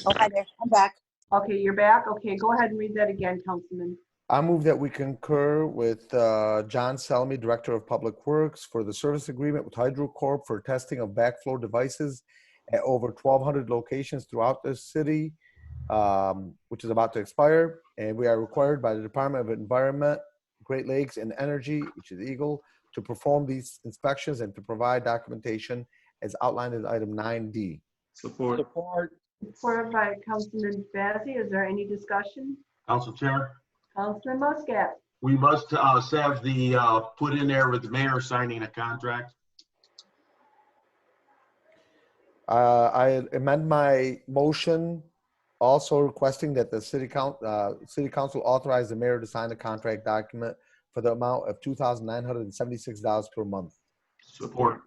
Okay, I'm back. Okay, you're back? Okay, go ahead and read that again, Councilman. I move that we concur with John Selmy, Director of Public Works, for the service agreement with Hydro Corp for testing of backflow devices at over 1,200 locations throughout the city, which is about to expire. And we are required by the Department of Environment, Great Lakes and Energy, which is EGLE, to perform these inspections and to provide documentation as outlined in item 9D. Support. Supported by Councilman Bazey. Is there any discussion? Council Chair, Councilman Muscat? we must have the put in there with the mayor signing a contract. I amend my motion, also requesting that the city council authorize the mayor to sign the contract document for the amount of $2,976 per month. Support.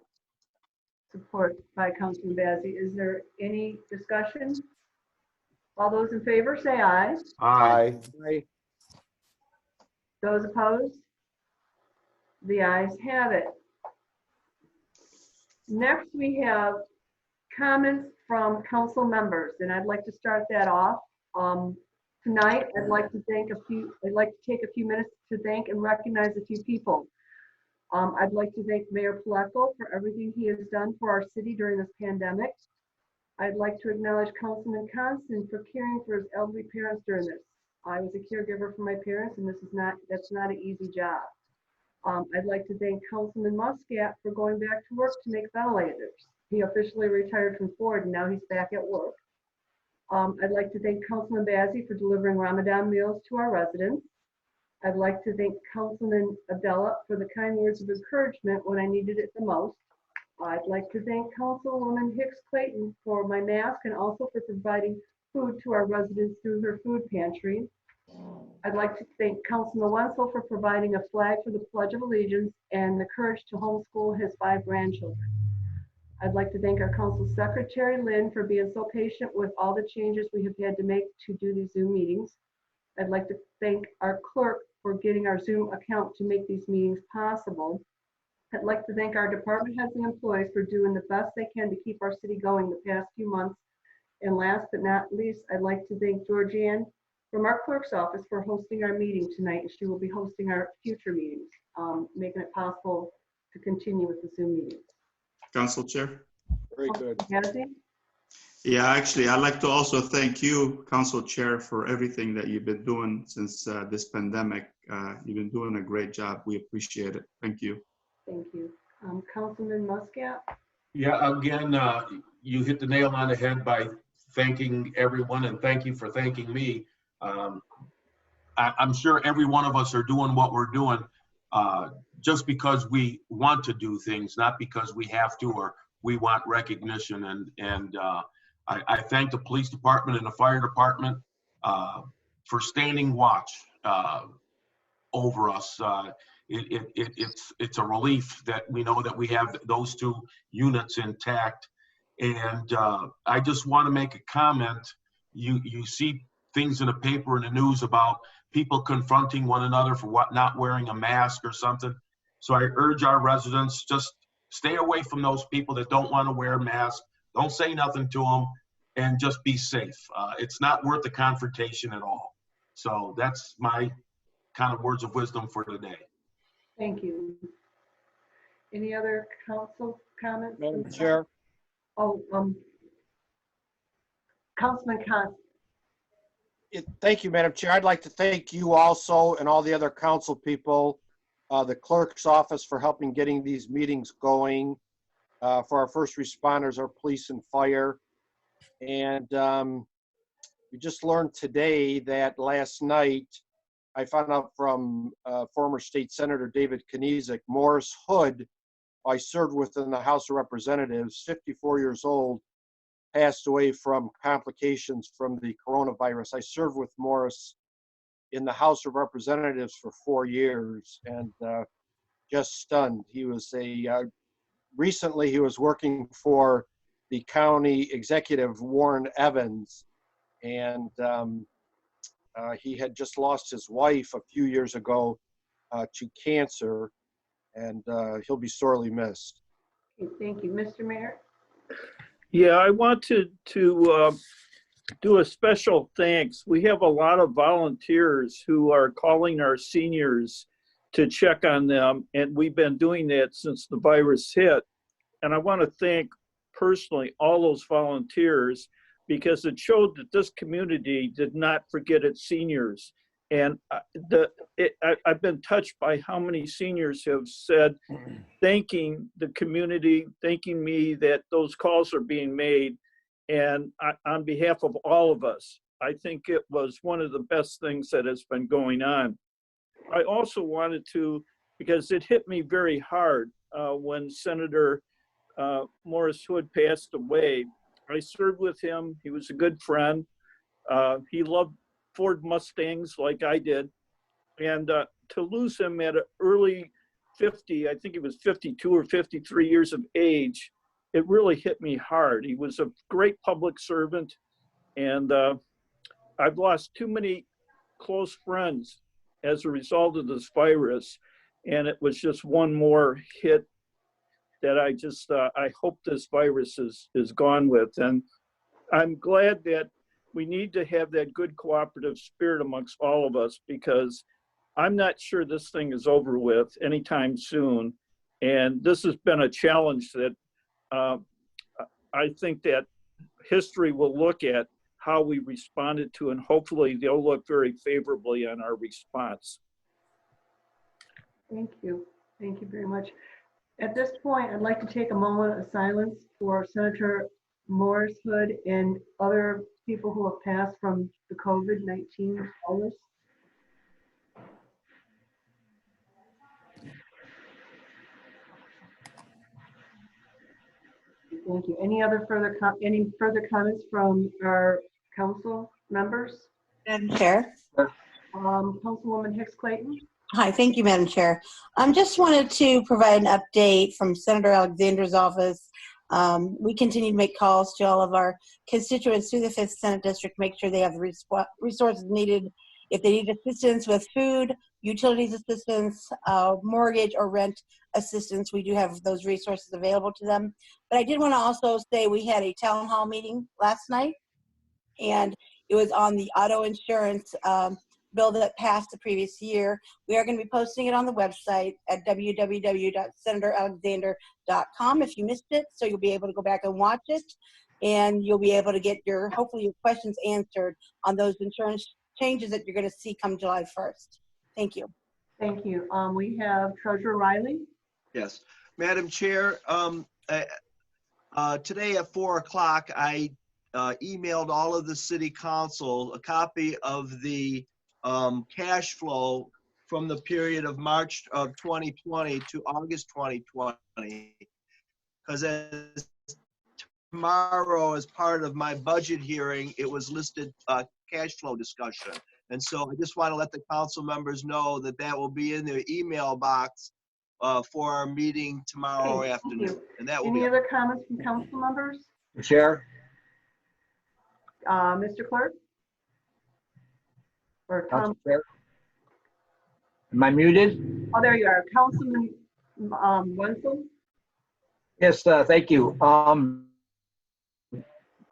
Support by Councilman Bazey. Is there any discussion? All those in favor, say aye. Aye. Aye. Those opposed? The ayes have it. Next, we have comments from council members, and I'd like to start that off. Tonight, I'd like to take a few minutes to thank and recognize a few people. I'd like to thank Mayor Pleco for everything he has done for our city during this pandemic. I'd like to acknowledge Councilman Constant for caring for his elderly parents during this. I was a caregiver for my parents, and that's not an easy job. I'd like to thank Councilman Muscat for going back to work to make ventilators. He officially retired from Ford, and now he's back at work. I'd like to thank Councilman Bazey for delivering Ramadan meals to our residents. I'd like to thank Councilman Abdullah for the kind words of encouragement when I needed it the most. I'd like to thank Councilwoman Hicks Clayton for my mask and also for providing food to our residents through her food pantry. I'd like to thank Councilman Wenzel for providing a flag for the Pledge of Allegiance and the courage to homeschool his 5 grandchildren. I'd like to thank our council secretary, Lynn, for being so patient with all the changes we have had to make to do these Zoom meetings. I'd like to thank our clerk for getting our Zoom account to make these meetings possible. I'd like to thank our department heads and employees for doing the best they can to keep our city going the past few months. And last but not least, I'd like to thank Georgianne from our clerk's office for hosting our meeting tonight, and she will be hosting our future meetings, making it possible to continue with the Zoom meetings. Council Chair. Very good. Yazzie? Yeah, actually, I'd like to also thank you, Council Chair, for everything that you've been doing since this pandemic. You've been doing a great job. We appreciate it. Thank you. Thank you. Councilman Muscat? Yeah, again, you hit the nail on the head by thanking everyone, and thank you for thanking me. I'm sure every one of us are doing what we're doing just because we want to do things, not because we have to or we want recognition. And I thank the police department and the fire department for standing watch over us. It's a relief that we know that we have those 2 units intact. And I just want to make a comment. You see things in the paper and the news about people confronting one another for not wearing a mask or something. So I urge our residents, just stay away from those people that don't want to wear a mask. Don't say nothing to them, and just be safe. It's not worth the confrontation at all. So that's my kind of words of wisdom for today. Thank you. Any other council comments? Madam Chair. Oh, Councilman Khan. Thank you, Madam Chair. I'd like to thank you also and all the other council people, the clerk's office for helping getting these meetings going, for our first responders, our police and fire. And we just learned today that last night, I found out from former State Senator David Kniezek, Morris Hood, I served with in the House of Representatives, 54 years old, passed away from complications from the coronavirus. I served with Morris in the House of Representatives for 4 years, and just stunned. He was recently he was working for the county executive, Warren Evans, and he had just lost his wife a few years ago to cancer, and he'll be sorely missed. Okay, thank you. Mr. Mayor? Yeah, I want to do a special thanks. We have a lot of volunteers who are calling our seniors to check on them, and we've been doing that since the virus hit. And I want to thank personally all those volunteers, because it showed that this community did not forget its seniors. And I've been touched by how many seniors have said, thanking the community, thanking me that those calls are being made. And on behalf of all of us, I think it was one of the best things that has been going on. I also wanted to, because it hit me very hard when Senator Morris Hood passed away. I served with him. He was a good friend. He loved Ford Mustangs like I did. And to lose him at an early 50, I think he was 52 or 53 years of age, it really hit me hard. He was a great public servant, and I've lost too many close friends as a result of this virus, and it was just one more hit that I hope this virus is gone with. And I'm glad that we need to have that good cooperative spirit amongst all of us, because I'm not sure this thing is over with anytime soon. And this has been a challenge that I think that history will look at how we responded to, and hopefully they'll look very favorably on our response. Thank you. Thank you very much. At this point, I'd like to take a moment of silence for Senator Morris Hood and other people who have passed from the COVID-19 illness. Thank you. Any further comments from our council members? Madam Chair? Councilwoman Hicks Clayton. Hi, thank you, Madam Chair. Just wanted to provide an update from Senator Alexander's office. We continue to make calls to all of our constituents through the 5th Senate District to make sure they have the resources needed. If they need assistance with food, utilities assistance, mortgage or rent assistance, we do have those resources available to them. But I did want to also say we had a town hall meeting last night, and it was on the auto insurance bill that passed the previous year. We are going to be posting it on the website at www.senatoralexander.com if you missed it, so you'll be able to go back and watch it, and you'll be able to get hopefully your questions answered on those insurance changes that you're going to see come July 1st. Thank you. Thank you. We have Treasurer Riley. Yes, Madam Chair, today at 4 o'clock, I emailed all of the city council a copy of the cash flow from the period of March of 2020 to August 2020. Because tomorrow, as part of my budget hearing, it was listed cash flow discussion. And so I just want to let the council members know that that will be in their email box for our meeting tomorrow afternoon. And that will Any be other comments from council members? Chair, Mr. Clerk? Or Tom? Council Chair. Am I muted? Oh, there you are. Councilman Wenzel? Yes, thank you.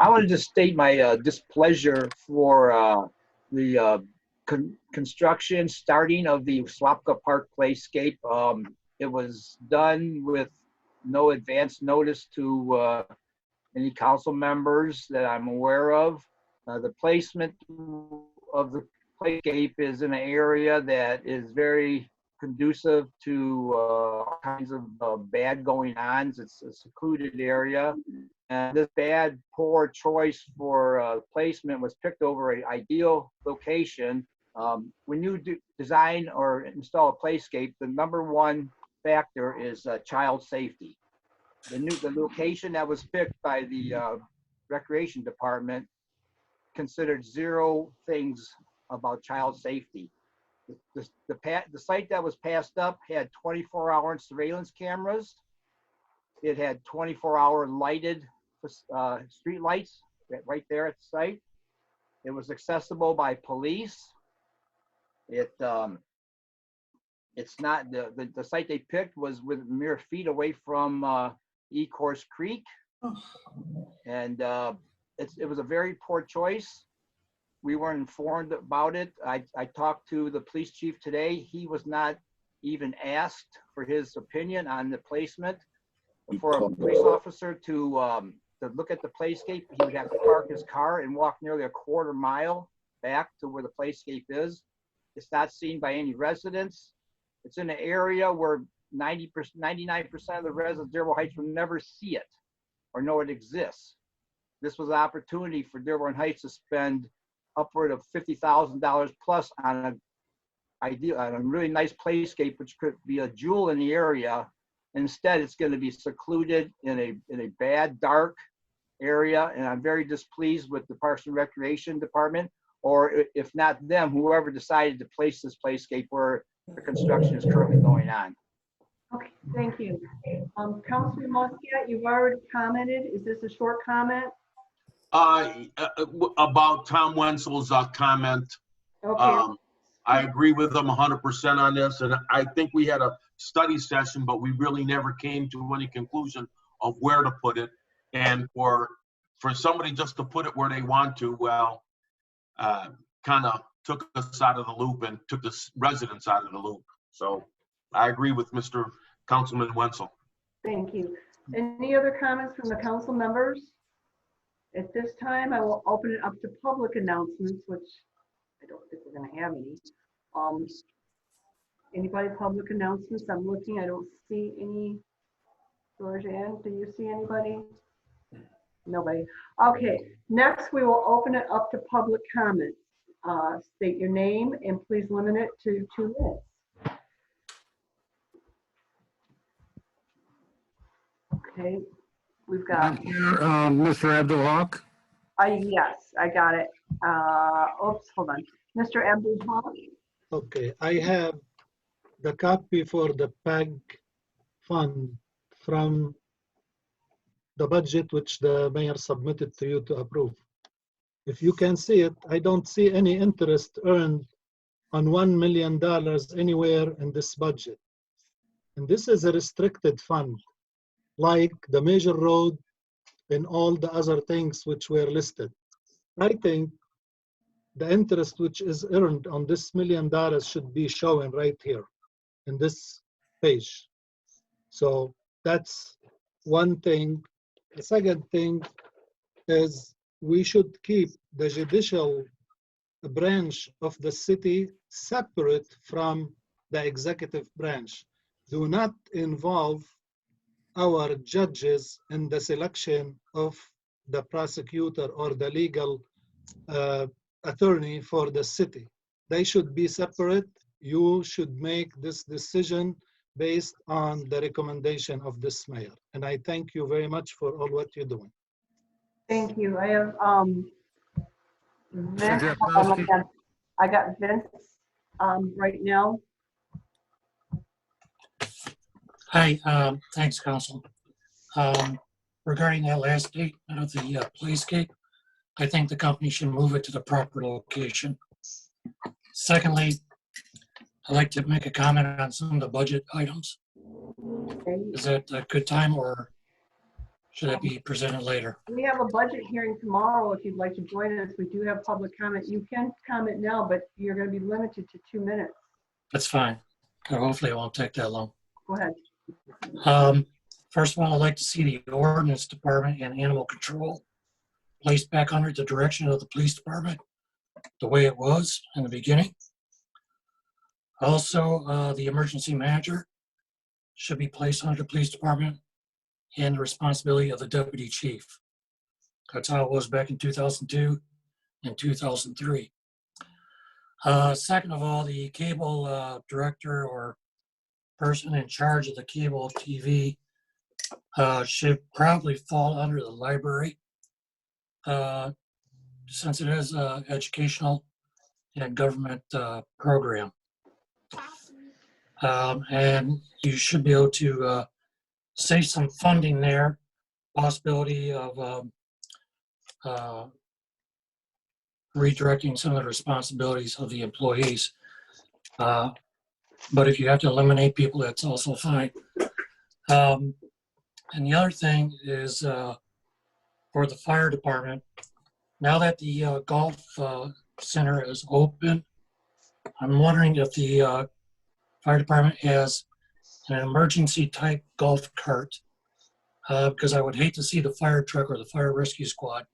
I wanted to state my displeasure for the construction starting of the Swapka Park Playscape. It was done with no advance notice to any council members that I'm aware of. The placement of the playscape is in an area that is very conducive to all kinds of bad going on. It's a secluded area. And this poor choice for placement was picked over an ideal location. When you design or install a playscape, the #1 factor is child safety. The location that was picked by the Recreation Department considered 0 things about child safety. The site that was passed up had 24-hour surveillance cameras. It had 24-hour lighted street lights right there at the site. It was accessible by police. It's not the site they picked was with mere feet away from Ecorse Creek, and it was a very poor choice. We weren't informed about it. I talked to the police chief today. He was not even asked for his opinion on the placement. For a police officer to look at the playscape, he would have to park his car and walk nearly a quarter mile back to where the playscape is. It's not seen by any residents. It's in an area where 99% of the residents of Dearborn Heights will never see it or know it exists. This was an opportunity for Dearborn Heights to spend upward of $50,000 plus on a really nice playscape, which could be a jewel in the area. Instead, it's going to be secluded in a bad, dark area, and I'm very displeased with the Parks and Recreation Department, or if not them, whoever decided to place this playscape where the construction is currently going on. Okay, thank you. Councilman Muscat, you've already commented. Is this a short comment? About Tom Wenzel's comment. Okay. I agree with him 100% on this, and I think we had a study session, but we really never came to any conclusion of where to put it. And for somebody just to put it where they want to, well, kind of took us out of the loop and took the residents out of the loop. So I agree with Mr. Councilman Wenzel. Thank you. Any other comments from the council members? At this time, I will open it up to public announcements, which I don't think we're going to have any. Anybody public announcements? I'm looking, I don't see any. Georgianne, do you see anybody? Nobody. Okay, next we will open it up to public comment. State your name and please limit it to 2 minutes. Okay, we've got. Mr. Abdul-Haq. Yes, I got it. Oops, hold on. Mr. Abdul Haq? Okay, I have the copy for the PAG fund from the budget which the mayor submitted to you to approve. If you can see it, I don't see any interest earned on $1 million anywhere in this budget. And this is a restricted fund, like the major road and all the other things which were listed. I think the interest which is earned on this $1 million should be shown right here in this page. So that's one thing. The second thing is we should keep the judicial branch of the city separate from the executive branch. Do not involve our judges in the selection of the prosecutor or the legal attorney for the city. They should be separate. You should make this decision based on the recommendation of this mayor. And I thank you very much for all what you're doing. Thank you. I have Vince. Jackowski? I got Vince right now. Hi, thanks, Council. Regarding that last statement of the playscape, I think the company should move it to the proper location. Secondly, I'd like to make a comment on some of the budget items. Okay. Is that a good time, or should it be presented later? We have a budget hearing tomorrow. If you'd like to join us, we do have public comment. You can comment now, but you're going to be limited to 2 minutes. That's fine. Hopefully it won't take that long. Go ahead. First of all, I'd like to see the ordinance department and animal control placed back under the direction of the police department, the way it was in the beginning. Also, the emergency manager should be placed under the police department and the responsibility of the deputy chief. That's how it was back in 2002 and 2003. Second of all, the cable director or person in charge of the cable TV should probably fall under the library, since it is an educational and government program. And you should be able to save some funding there, possibility of redirecting some of the responsibilities of the employees. But if you have to eliminate people, that's also fine. And the other thing is for the fire department, now that the golf center is open, I'm wondering if the fire department has an emergency type golf cart, because I would hate to see the fire truck or the fire rescue squad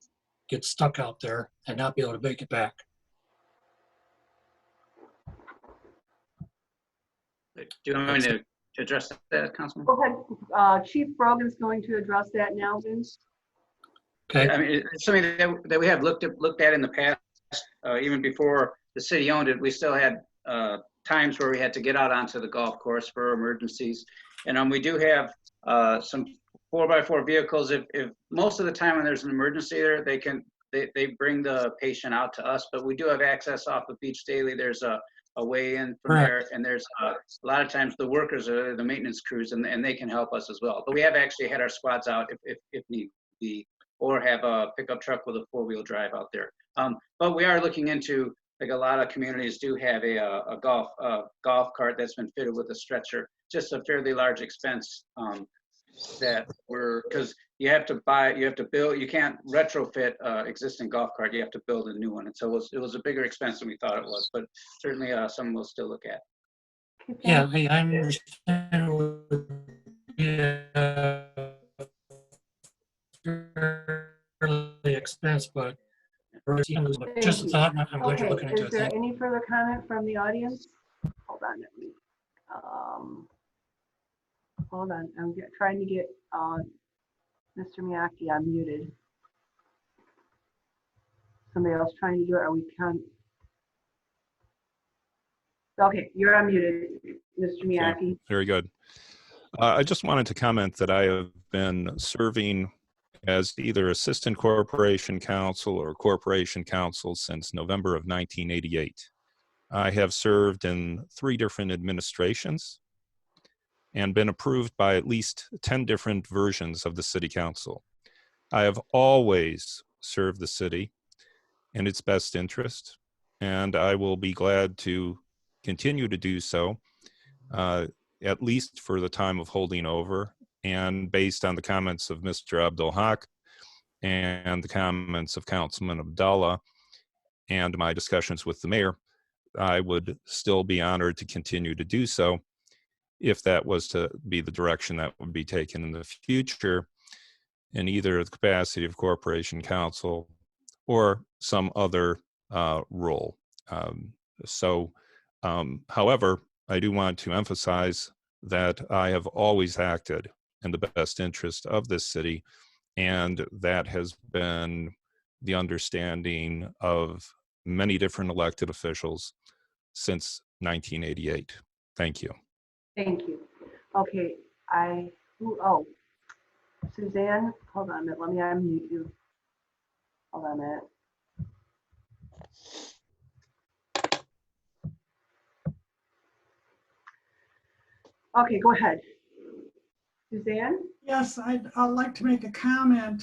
get stuck out there and not be able to make it back. Do you want me to address that, Councilman? Go ahead. Chief Brogan's going to address that now, Vince. Okay. I mean, it's something that we have looked at in the past, even before the city owned it. We still had times where we had to get out onto the golf course for emergencies. And we do have some 4x4 vehicles. If most of the time when there's an emergency there, they bring the patient out to us, but we do have access off of Beach Daily. There's a way in from there, and there's a lot of times the workers are the maintenance crews, and they can help us as well. But we have actually had our squads out if need be, or have a pickup truck with a 4-wheel drive out there. But we are looking into, like a lot of communities do have a golf cart that's been fitted with a stretcher. Just a fairly large expense because you have to build, you can't retrofit existing golf cart, you have to build a new one. And so it was a bigger expense than we thought it was, but certainly something we'll still look at. Yeah, I understand it would be fairly expense, but just a thought, I'm glad you're looking into it. Is there any further comment from the audience? Hold on. Hold on. I'm trying to get Mr. Miyake unmuted. Somebody else trying to do it? Or we can't? Okay, you're unmuted, Mr. Miyake. Okay, very good. I just wanted to comment that I have been serving as either assistant corporation counsel or corporation counsel since November of 1988. I have served in 3 different administrations and been approved by at least 10 different versions of the city council. I have always served the city in its best interest, and I will be glad to continue to do so, at least for the time of holding over. And based on the comments of Mr. Abdul Haq and the comments of Councilman Abdallah and my discussions with the mayor, I would still be honored to continue to do so if that was to be the direction that would be taken in the future in either the capacity of corporation counsel or some other role. However, I do want to emphasize that I have always acted in the best interest of this city, and that has been the understanding of many different elected officials since 1988. Thank you. Thank you. Okay, Suzanne, hold on a minute, let me unmute you. Hold on a minute. Okay, go ahead. Suzanne? Yes, I'd like to make a comment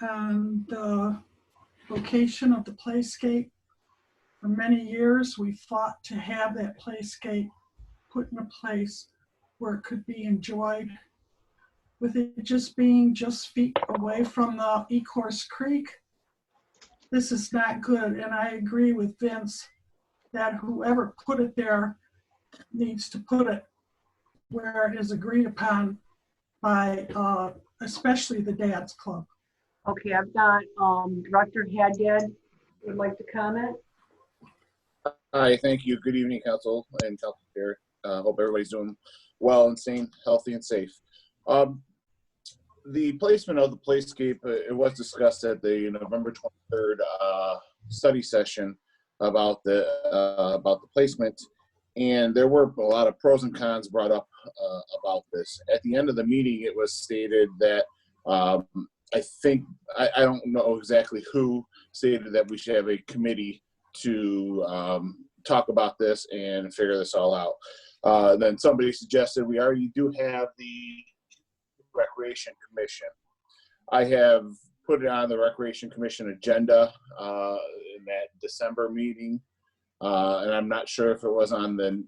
on the location of the playscape. For many years, we fought to have that playscape put in a place where it could be enjoyed. With it just being just feet away from the Ecorse Creek, this is not good. And I agree with Vince that whoever put it there needs to put it where it is agreed upon by especially the Dad's Club. Okay, I've got Director Haddad would like to comment. Hi, thank you. Good evening, Council and Council Chair. Hope everybody's doing well and staying healthy and safe. The placement of the playscape, it was discussed at the November 23rd study session about the placement, and there were a lot of pros and cons brought up about this. At the end of the meeting, it was stated that I think, I don't know exactly who stated that we should have a committee to talk about this and figure this all out. Then somebody suggested we already do have the Recreation Commission. I have put it on the Recreation Commission agenda in that December meeting. And I'm not sure if it was on the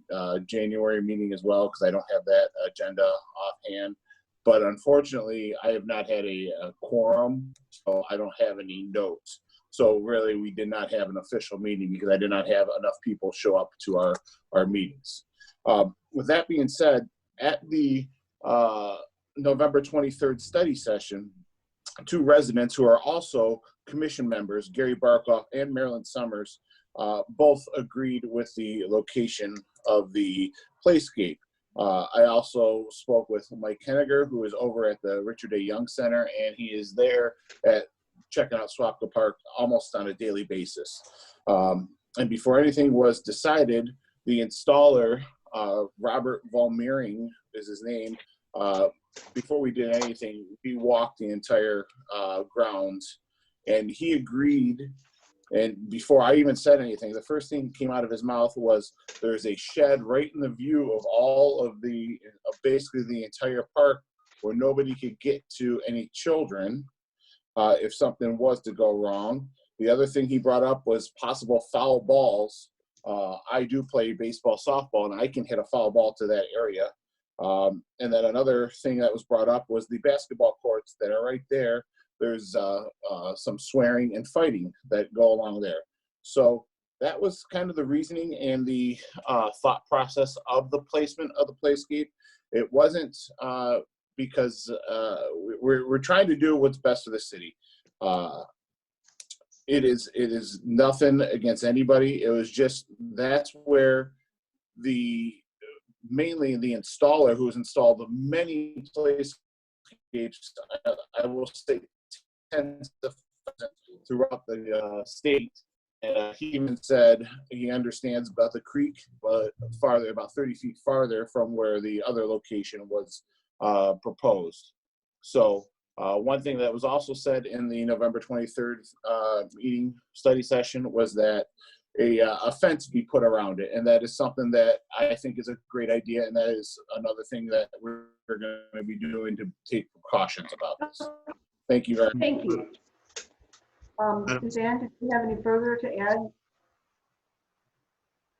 January meeting as well, because I don't have that agenda offhand. But unfortunately, I have not had a quorum, so I don't have any notes. So really, we did not have an official meeting because I did not have enough people show up to our meetings. With that being said, at the November 23rd study session, 2 residents who are also commission members, Gary Barkoff and Marilyn Summers, both agreed with the location of the playscape. I also spoke with Mike Henniger, who is over at the Richard A. Young Center, and he is there at checking out Swapka Park almost on a daily basis. And before anything was decided, the installer, Robert Volmering is his name, before we did anything, we walked the entire grounds, and he agreed. And before I even said anything, the first thing that came out of his mouth was, there's a shed right in the view of all of basically the entire park where nobody could get to any children if something was to go wrong. The other thing he brought up was possible foul balls. I do play baseball, softball, and I can hit a foul ball to that area. And then another thing that was brought up was the basketball courts that are right there. There's some swearing and fighting that go along there. So that was kind of the reasoning and the thought process of the placement of the playscape. It wasn't because we're trying to do what's best for the city. It is nothing against anybody. It was just, that's where mainly the installer who's installed many playscapes, I will say, tens of thousands throughout the state. And he even said he understands about the creek, but farther, about 30 feet farther from where the other location was proposed. So one thing that was also said in the November 23rd meeting study session was that a fence be put around it. And that is something that I think is a great idea. And that is another thing that we're going to be doing to take precautions about this. Thank you very much. Thank you. Suzanne, did you have any further to add?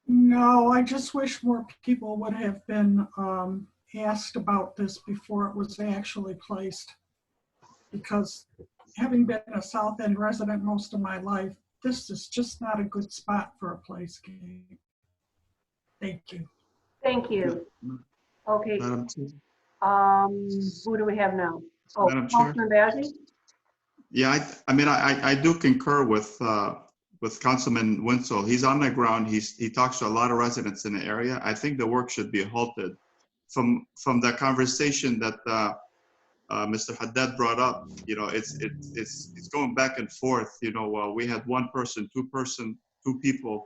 No, I just wish more people would have been asked about this before it was actually placed. Because having been a South End resident most of my life, this is just not a good spot for a playscape. Thank you. Thank you. Okay. Madam Chair. Who do we have now? Oh, Madam Chair. Councilman Bazey? Yeah, I mean, I do concur with Councilman Wenzel. He's on the ground. He talks to a lot of residents in the area. I think the work should be halted. From the conversation that Mr. Haddad brought up, you know, it's going back and forth. You know, we had one person, two people.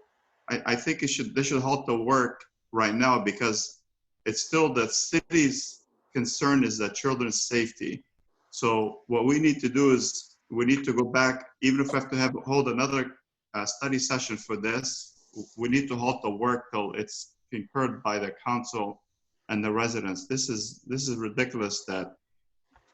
I think they should halt the work right now because it's still the city's concern is that children's safety. So what we need to do is we need to go back, even if we have to hold another study session for this, we need to halt the work till it's concurred by the council and the residents. This is ridiculous that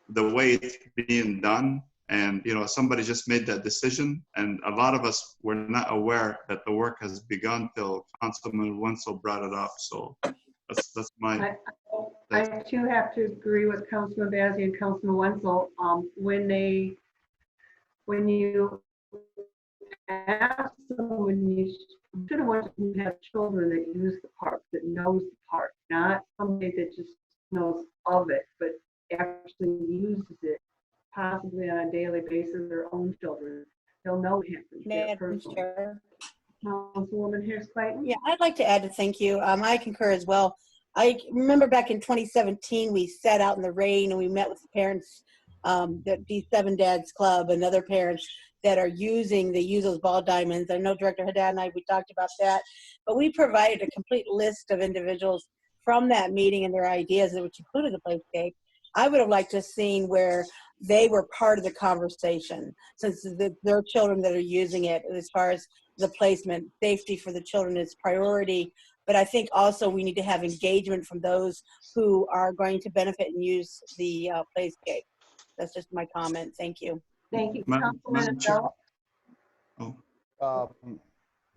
the way it's being done, and you know, somebody just made that decision, and a lot of us were not aware that the work has begun till Councilman Wenzel brought it up. So that's my. I too have to agree with Councilman Bazey and Councilman Wenzel. When you ask someone, you should have wanted to have children that use the park, that knows the park, not somebody that just knows of it, but actually uses it possibly on a daily basis, their own children. They'll know what happens there Madam personally. Chair. Councilwoman Hicks Clayton? Yeah, I'd like to add a thank you. I concur as well. I remember back in 2017, we sat out in the rain and we met with the parents, the D7 Dads Club and other parents that are they use those ball diamonds. I know Director Haddad and we talked about that, but we provided a complete list of individuals from that meeting and their ideas, which included the playscape. I would have liked to have seen where they were part of the conversation, since they're children that are using it. As far as the placement, safety for the children is priority, but I think also we need to have engagement from those who are going to benefit and use the playscape. That's just my comment. Thank you. Thank you. Madam Chair.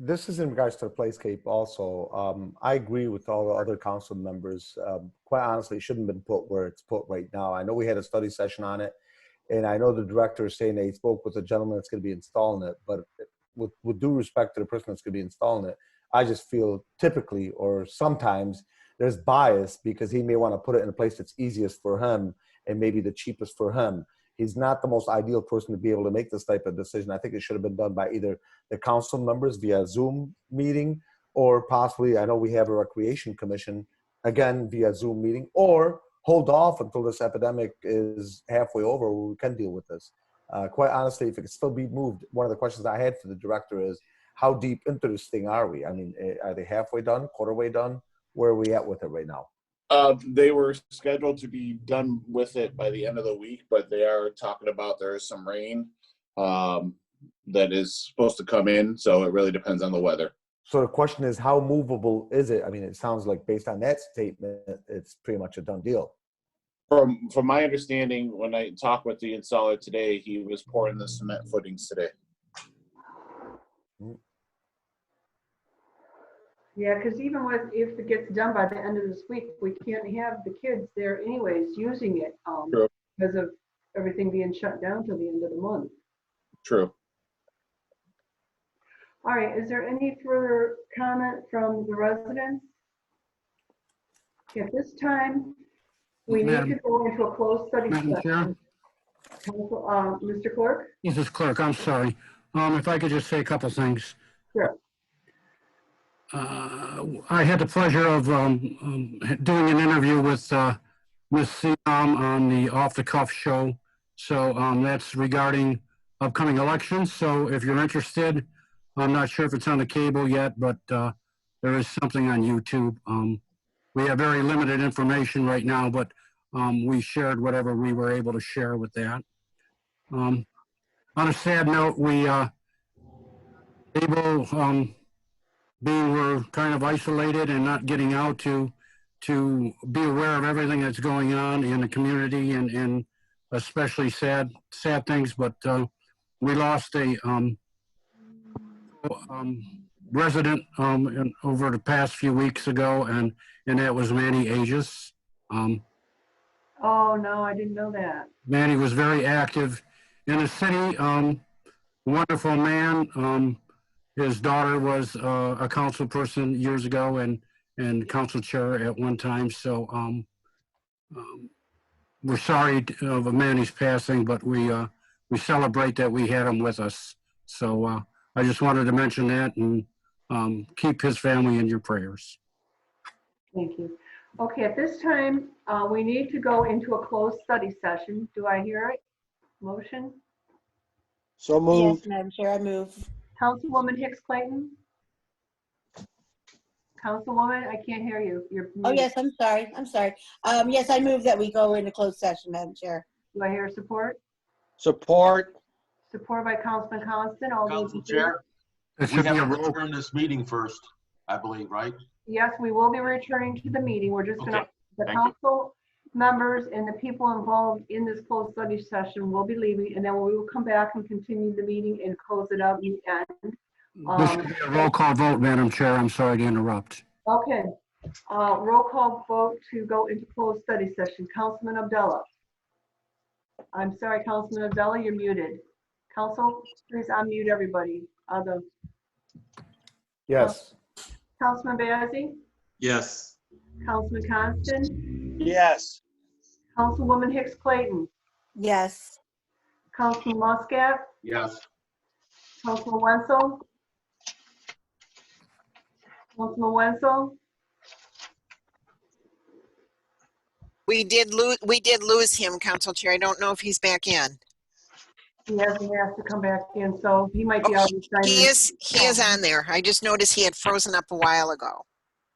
This is in regards to the playscape also. I agree with all the other council members. Quite honestly, it shouldn't have been put where it's put right now. I know we had a study session on it, and I know the director is saying that he spoke with the gentleman that's going to be installing it, but with due respect to the person that's going to be installing it, I just feel typically or sometimes there's bias because he may want to put it in a place that's easiest for him and maybe the cheapest for him. He's not the most ideal person to be able to make this type of decision. I think it should have been done by either the council members via Zoom meeting, or possibly, I know we have a recreation commission, again, via Zoom meeting, or hold off until this epidemic is halfway over where we can deal with this. Quite honestly, if it could still be moved, one of the questions I had for the director is, how deep into this thing are we? I mean, are they halfway done, quarter way done? Where are we at with it right now? They were scheduled to be done with it by the end of the week, but they are talking about there is some rain that is supposed to come in, so it really depends on the weather. So the question is, how movable is it? I mean, it sounds like based on that statement, it's pretty much a done deal. From my understanding, when I talked with the installer today, he was pouring the cement footings today. Yeah, because even if it gets done by the end of this week, we can't have the kids there anyways using it because of everything being shut down till the end of the month. True. All right, is there any further comment from the residents? At this time, we need to go into a closed study session. Mr. Clerk? Mrs. Clerk, I'm sorry. If I could just say a couple things. Sure. I had the pleasure of doing an interview with Ms. Siam on the Off the Cuff show. So that's regarding upcoming elections. So if you're interested, I'm not sure if it's on the cable yet, but there is something on YouTube. We have very limited information right now, but we shared whatever we were able to share with that. On a sad note, we able being we're kind of isolated and not getting out to be aware of everything that's going on in the community and especially sad things. But we lost a resident over the past few weeks ago, and that was Manny Aegis. Oh, no, I didn't know that. Manny was very active in the city. Wonderful man. His daughter was a council person years ago and council chair at one time. So we're sorry of Manny's passing, but we celebrate that we had him with us. So I just wanted to mention that and keep his family in your prayers. Thank you. Okay, at this time, we need to go into a closed study session. Do I hear it? Motion? So moved. Yes, Madam Chair, I move. Councilwoman Hicks Clayton? Councilwoman, I can't hear you. You're Oh, muted. yes, I'm sorry. Yes, I move that we go into closed session, Madam Chair. Do I hear support? Support. Support by Councilman Constant. All those Council in favor? Chair, It we should be a have to roll. adjourn this meeting first, I believe, right? Yes, we will be returning to the meeting. We're just gonna, Okay, the thank you. council members and the people involved in this closed study session will be leaving, and then we will come back and continue the meeting and close it out in the end. This should be a roll call vote, Madam Chair. I'm sorry to interrupt. Okay, roll call vote to go into closed study session. Councilman Abdullah. I'm sorry, Councilman Abdullah, you're muted. Council, please unmute everybody. Yes. Councilman Bazey, Yes. Councilman Constant, Yes. Councilwoman Hicks Clayton, Yes. Councilman Muscat, Yes. Councilman Wenzel, Councilman Wenzel, We did lose him, Council Chair. I don't know if he's back in. he hasn't asked to come back in, so he might be out of He is on there. I just noticed he had frozen up a while ago.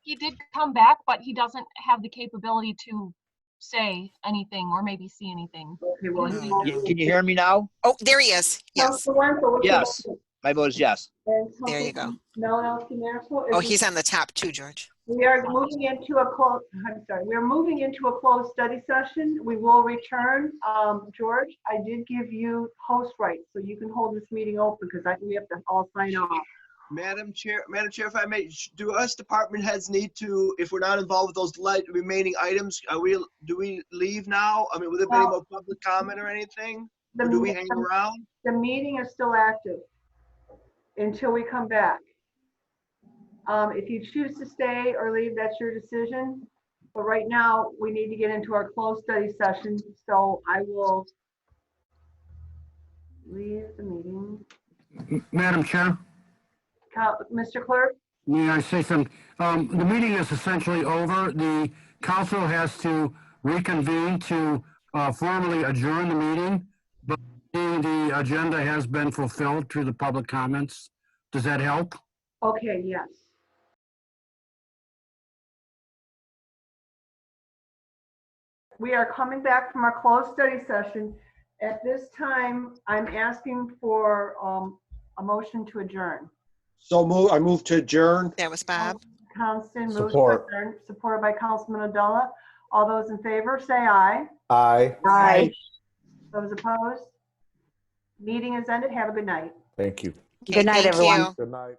He did come back, but he doesn't have the capability to say anything or maybe see anything. Okay, well, Can you hear me now? Oh, there he is. Yes. Councilman Wenzel, what's your Yes. vote? My vote is yes. And There you go. Councilman Malinowski Maxwell? Oh, he's on the top too, George. We are moving into a closed, I'm sorry, we're moving into a closed study session. We will return. George, I did give you host rights, so you can hold this meeting open because we have to all sign off. Madam Chair, if I may, do us department heads need to, if we're not involved with those remaining items, do we leave now? I mean, will there be any more public comment or anything? Or do we hang around? The meeting is still active until we come back. If you choose to stay or leave, that's your decision. But right now, we need to get into our closed study session, so I will leave the meeting. Madam Chair, Mr. Clerk? may I say something? The meeting is essentially over. The council has to reconvene to formally adjourn the meeting, but the agenda has been fulfilled through the public comments. Does that help? Okay, yes. We are coming back from our closed study session. At this time, I'm asking for a motion to adjourn. So I move to adjourn. That was Bob. Constant moves to Support. adjourn, supported by Councilman Abdullah. All those in favor, say aye. Aye. Aye. Those opposed? Meeting is ended. Have a good night. Thank you. Okay, thank you. Good night.